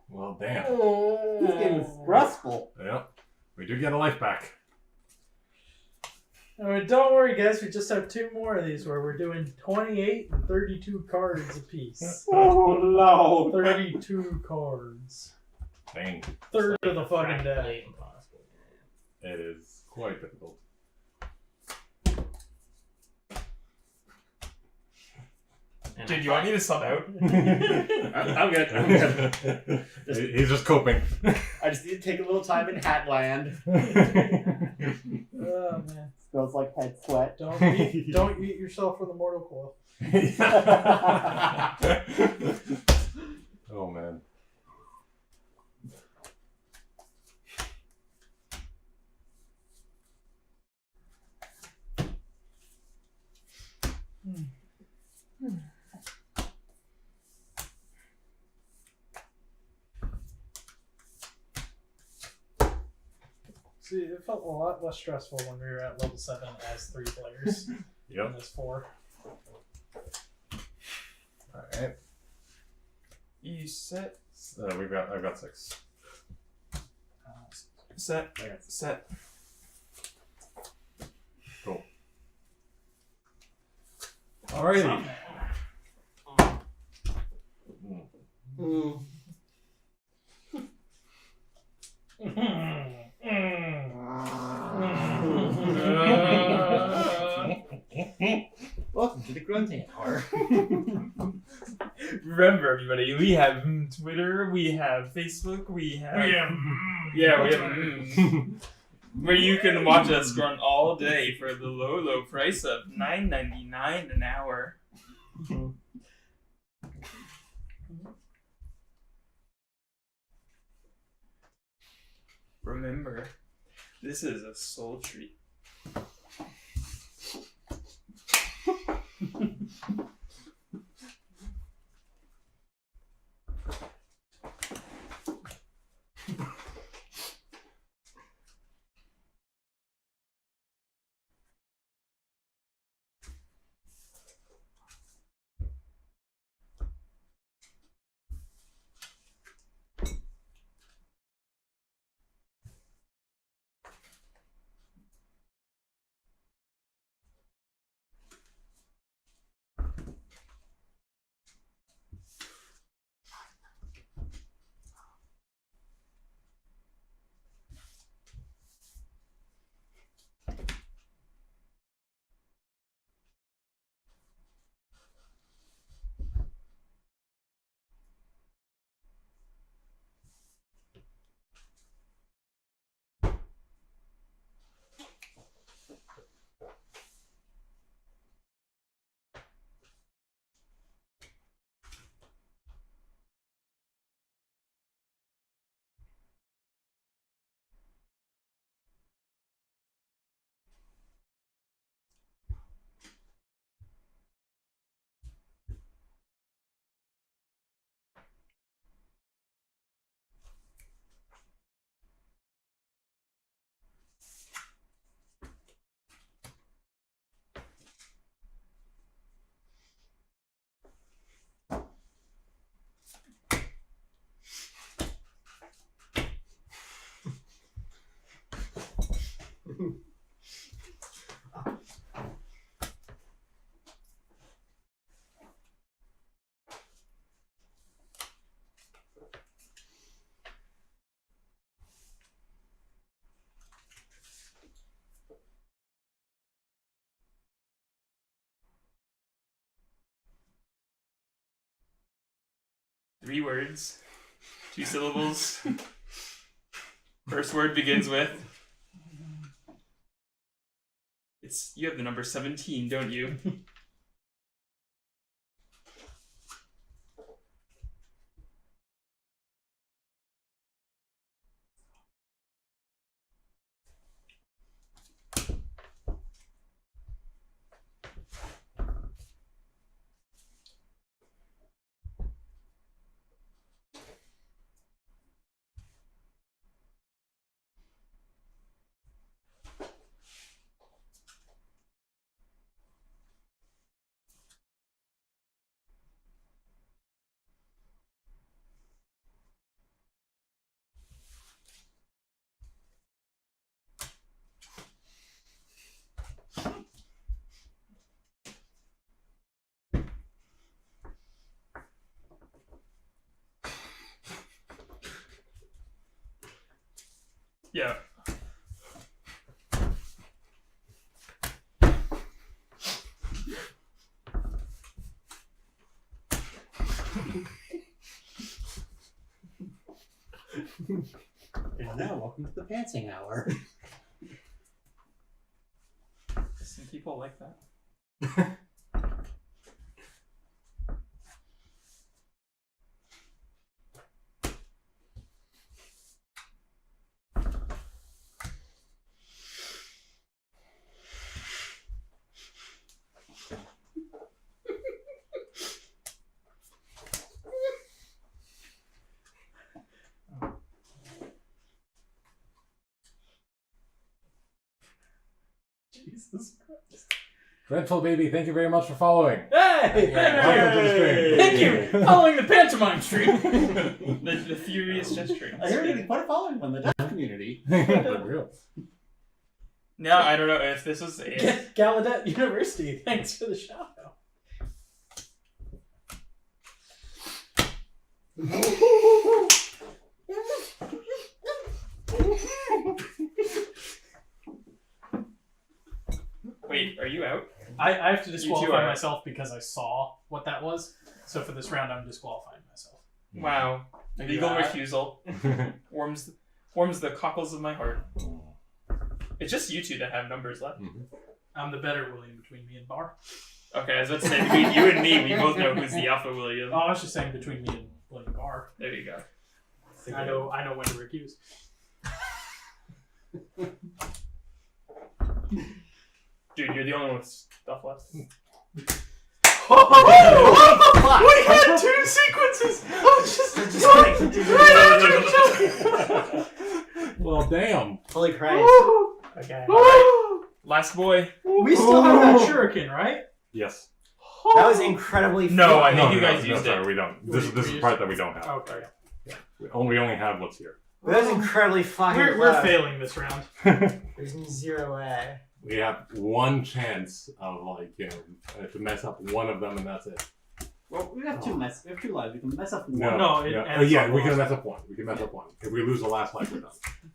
Well, damn. This game is stressful. Yeah. We do get a life back. Don't worry, guys. We just have 2 more of these where we're doing 28 and 32 cards apiece. Oh no. 32 cards. Dang. Third of the fucking deck. Practically impossible. It is quite difficult. And Dude, you want me to sub out? I'm good. I'm good. He's just coping. I just need to take a little time in Hatland. Oh man! Smells like head sweat. Don't eat yourself with a mortal coil. Oh man. See, it felt a lot less stressful when we were at level 7 as 3 players than Yep. as 4. Alright. You set. I've got 6. Set. Set. Cool. Alrighty. Welcome to the grunting hour. Remember, everybody, we have Twitter, we have Facebook, we have where you can watch us run all day for the low price of $9.99 an hour. Remember, this is a soul treat. Three words, 2 syllables. First word begins with. You have the number 17, don't you? Yeah. And now, welcome to the pantsing hour. Some people like that. Jesus Christ. Dreadful Baby, thank you very much for following. Hey! Welcome to the stream. Thank you! Following the pantomime stream. The furious gesturing. I heard getting quite a following from the deaf community. Real. Now, I don't know if this was a... Gallaudet University, thanks for the shout out. Wait, are you out? I have to You two disqualify are- myself because I saw what that was. So for this round, I'm disqualifying myself. Wow. Legal Yeah. refusal. Warms the cockles of my heart. It's just you two that have numbers left. I'm the better William between me and Barr. Okay, I was about to say, between you and me, we both know who's the Alpha William. Oh, I was just saying between me and William Barr. There you go. I know when to recuse. Dude, you're the only one with stuff left. We had 2 sequences of just Well, damn. Holy Christ. Okay. Last boy. We still have that shuriken, right? Yes. That was incredibly No, I think No, you no, guys no, used sorry, it. we don't. This is the part that we don't have. Okay. We only have what's here. That was incredibly fucking We're close. failing this round. There's zero way. We have one chance of to mess up one of them, and that's it. Well, we have two lives. We can mess up one. No, it ends yeah, on we can loss. mess up one. We can mess up one. If we lose the last life, we're done.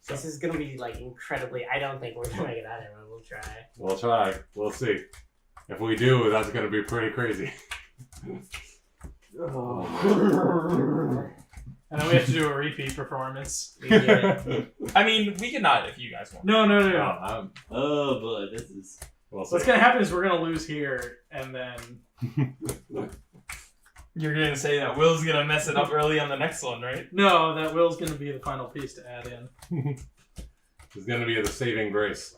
This is gonna be like incredibly. I don't think we're gonna make it out of here, but we'll try. We'll try. We'll see. If we do, that's gonna be pretty crazy. And then we have to do a repeat performance. We get it. I mean, we can not if you guys want. No. Oh boy, this is. We'll see. What's gonna happen is we're gonna lose here, and then You're gonna say that Will's gonna mess it up early on the next one, right? no, that Will's gonna be the final piece to add in. It's gonna be the saving grace.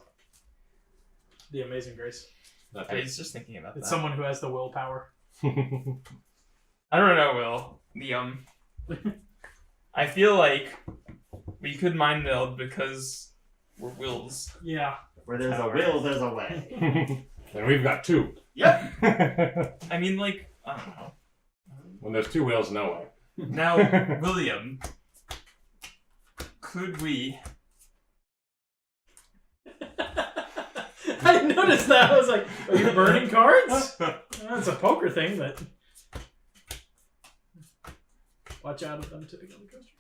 The Amazing Grace. That's I it. was just thinking about It's that. someone who has the willpower. I don't know, Will. I feel like we could mind meld because we're Wills. Yeah. Where there's a will, there's a way. And we've got 2. Yep. I mean, like, I don't know. When there's 2 whales, no way. Now, William, could we? I noticed that. I was like, are you burning cards? That's a poker thing, but watch out of them tipping on the coaster.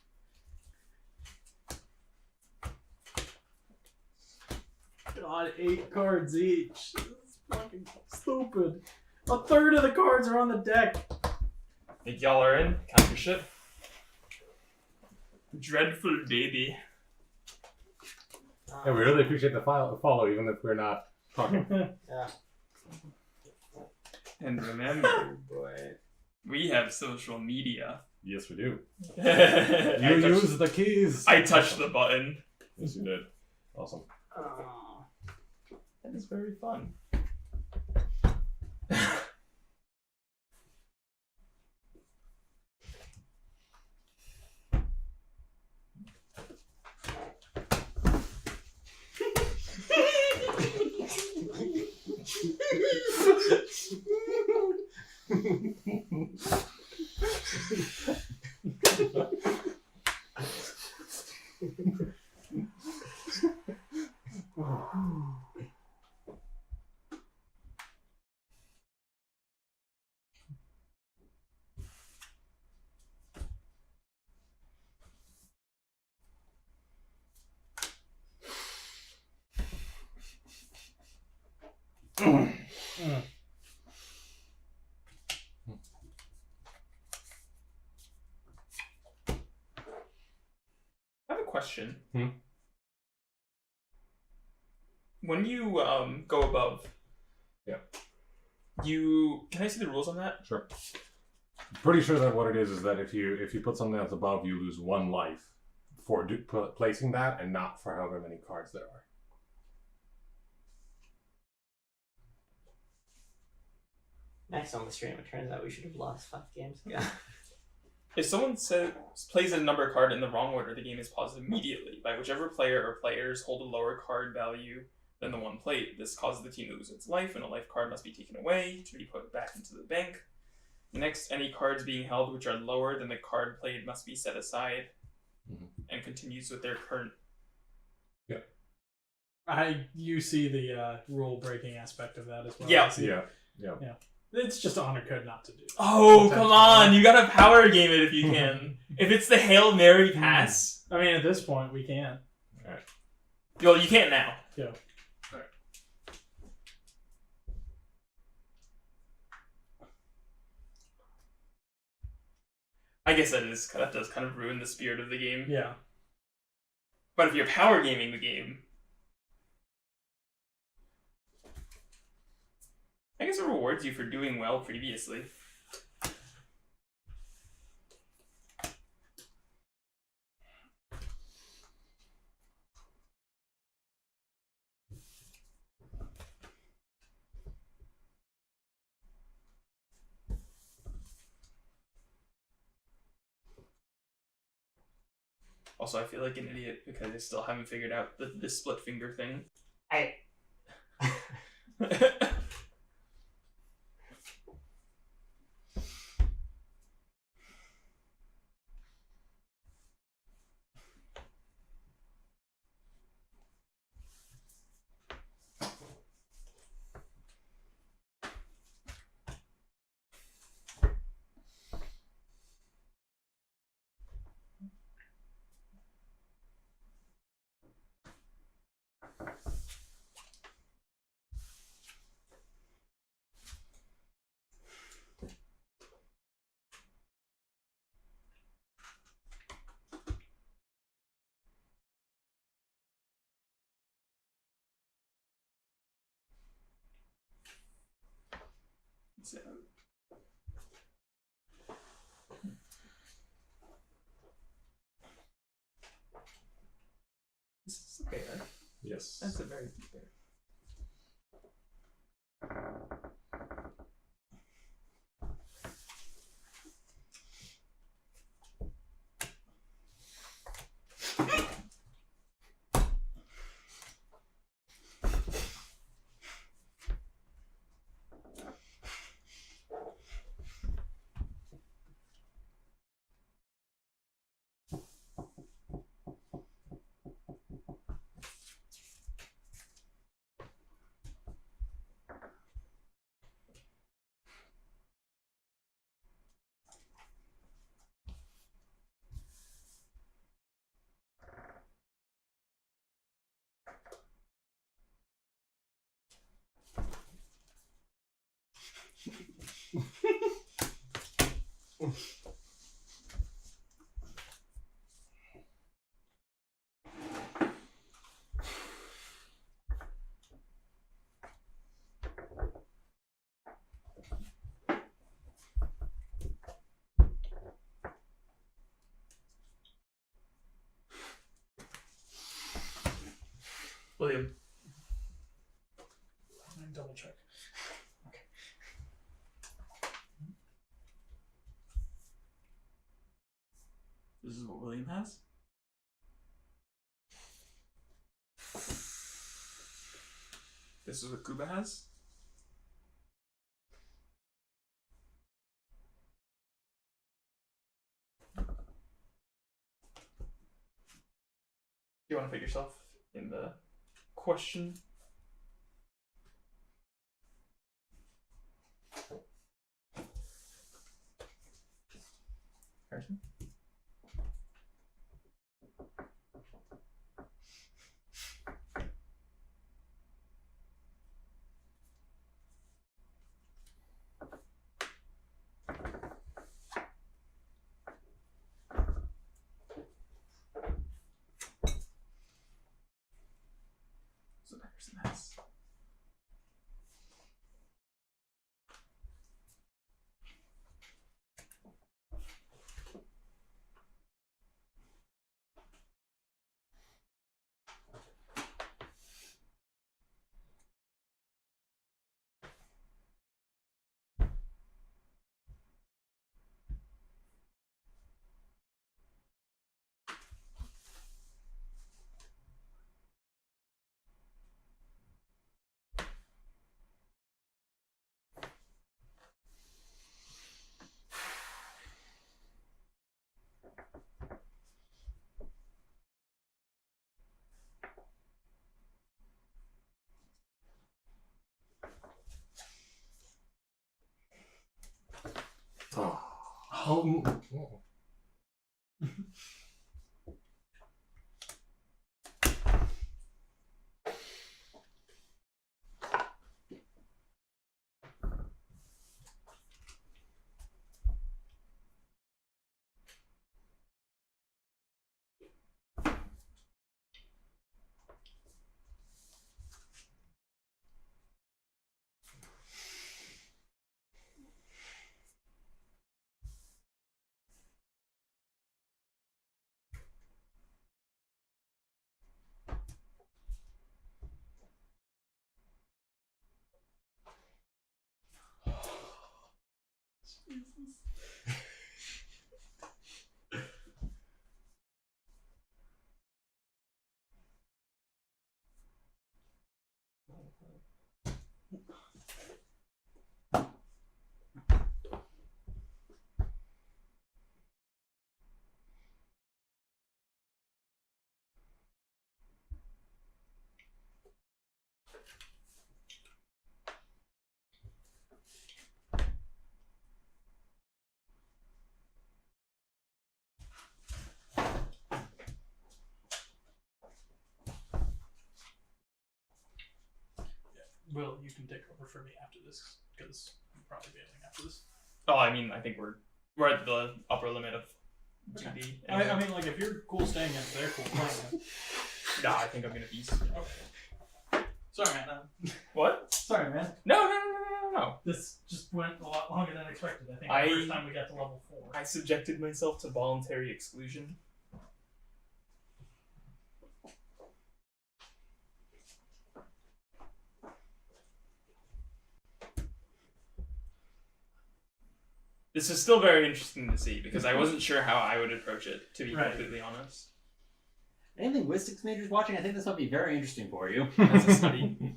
God, 8 cards each. This is fucking stupid. A third of the cards are on the deck. Think y'all are in? Count your shit. Dreadful baby. Yeah, we really appreciate the follow, even if we're not talking. Yeah. And remember, boy, we have social media. Yes, we do. I You touched- use the keys. I touched the button. Yes, you did. Awesome. That is very fun. I have a question. Hmm? When you go above, Yeah. Can I see the rules on that? Sure. Pretty sure that what it is that if you put something that's above, you lose 1 life for placing that, and not for however many cards there are. Next on the stream, it turns out we should have lost 5 games ago. If someone plays a number card in the wrong order, the game is paused immediately by whichever player or players hold a lower card value than the one played. This causes the team to lose its life, and a life card must be taken away to be put back into the bank. Next, any cards being held which are lower than the card played must be set aside, and continues with their current. You see the rule breaking aspect of that as well. Yeah. Yeah. It's just honor code not to do. Oh, come on! You gotta power game it if you can. If it's the Hail Mary pass. I mean, at this point, we can. Alright. Well, you can't now. Yeah. Alright. I guess that does kind of ruin the spirit of the game. Yeah. But if you're power gaming the game, I guess it rewards you for doing well previously. Also, I feel like an idiot because I still haven't figured out the split finger thing. So, this is a bear. Yes. That's a very big bear. William. Let me double check. This is what William has? This is what Kuba has? You want to put yourself in the question? Harrison? Where's this? Oh. Will, you can take over for me after this, because I'm probably bailing after this. Oh, I mean, I think we're at the upper limit of Okay. GB. I mean, like, if you're cool staying in, they're cool playing. Nah, I think I'm gonna be. Okay. Sorry, man. What? Sorry, man. No. This just went a lot longer than expected. I think the first time we got to level 4. I subjected myself to voluntary exclusion. This is still very interesting to see because I wasn't sure how I would approach it, to be completely honest. Any linguistics majors watching? I think this might be very interesting for you. As a study.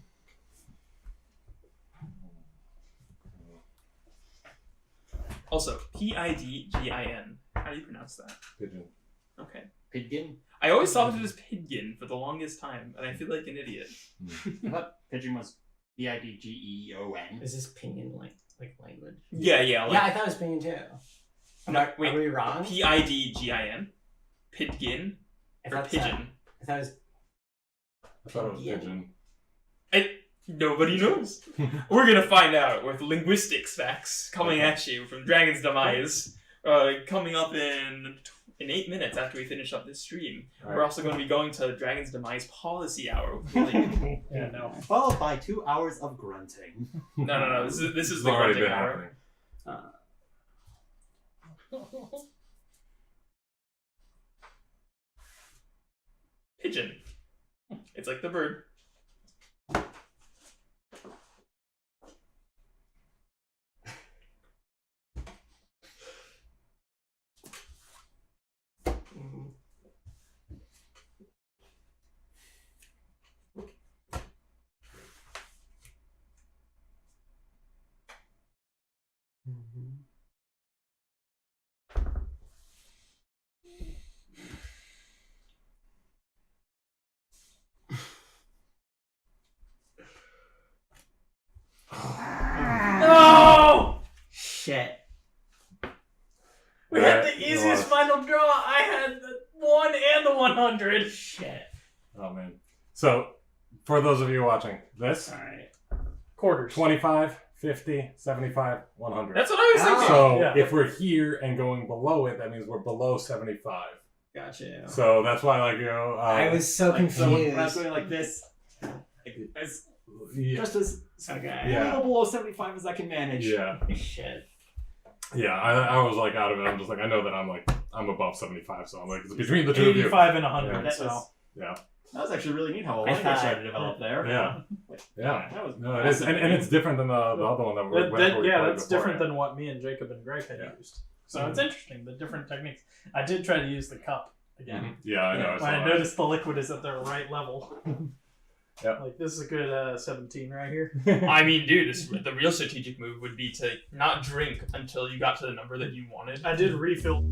Also, Pidgin. How do you pronounce that? Pigeon. Okay. Pidgin? I always thought of it as Pidgin for the longest time, and I feel like an idiot. I thought Pidgin was Pidgeon. Is this pinyin like language? Yeah. Yeah, I thought it was pinyin too. Are Are we wrong? Pidgin. Pidgin. Or pigeon. I thought it was. I thought it was pigeon. Nobody knows. We're gonna find out with linguistics facts coming at you from Dragon's Demize. Coming up in 8 minutes after we finish up this stream. Right. We're also going to be going to Dragon's Demise Policy Hour with William. Yeah, no. Followed by 2 hours of grunting. No. This is It's the already grunting been hour. happening. Pigeon. It's like the bird. No! Shit. We had the easiest final draw. I had the 1 and the 100. Shit. Oh, man. So, for those of you watching, this, Alright. Quarters. 25, 50, 75, 100. That's what I was thinking. So, Yeah. if we're here and going below it, that means we're below 75. Gotcha. So, that's why, like, you know... I was so Like, so when confused. I was going like this, like as Yeah. just as Okay. a little below 75 as I can manage. Yeah. Shit. Yeah, I was like out of it. I'm just like, I know that I'm above 75, so I'm like, it's between the two of you. 85 and 100. Yeah. That So. was, Yeah. that was actually really neat how a I language thought- started to develop there. Yeah. Yeah. That was No, it is. And it's different than the other one that we went That's different than what me and Jacob and Greg had Yeah. used. So it's interesting, the different techniques. I did try to use the cup again. Yeah, I know. When I noticed the liquid is at the right level. Yep. Like, this is a good 17 right here. I mean, dude, the real strategic move would be to not drink until you got to the number that you wanted. I did refill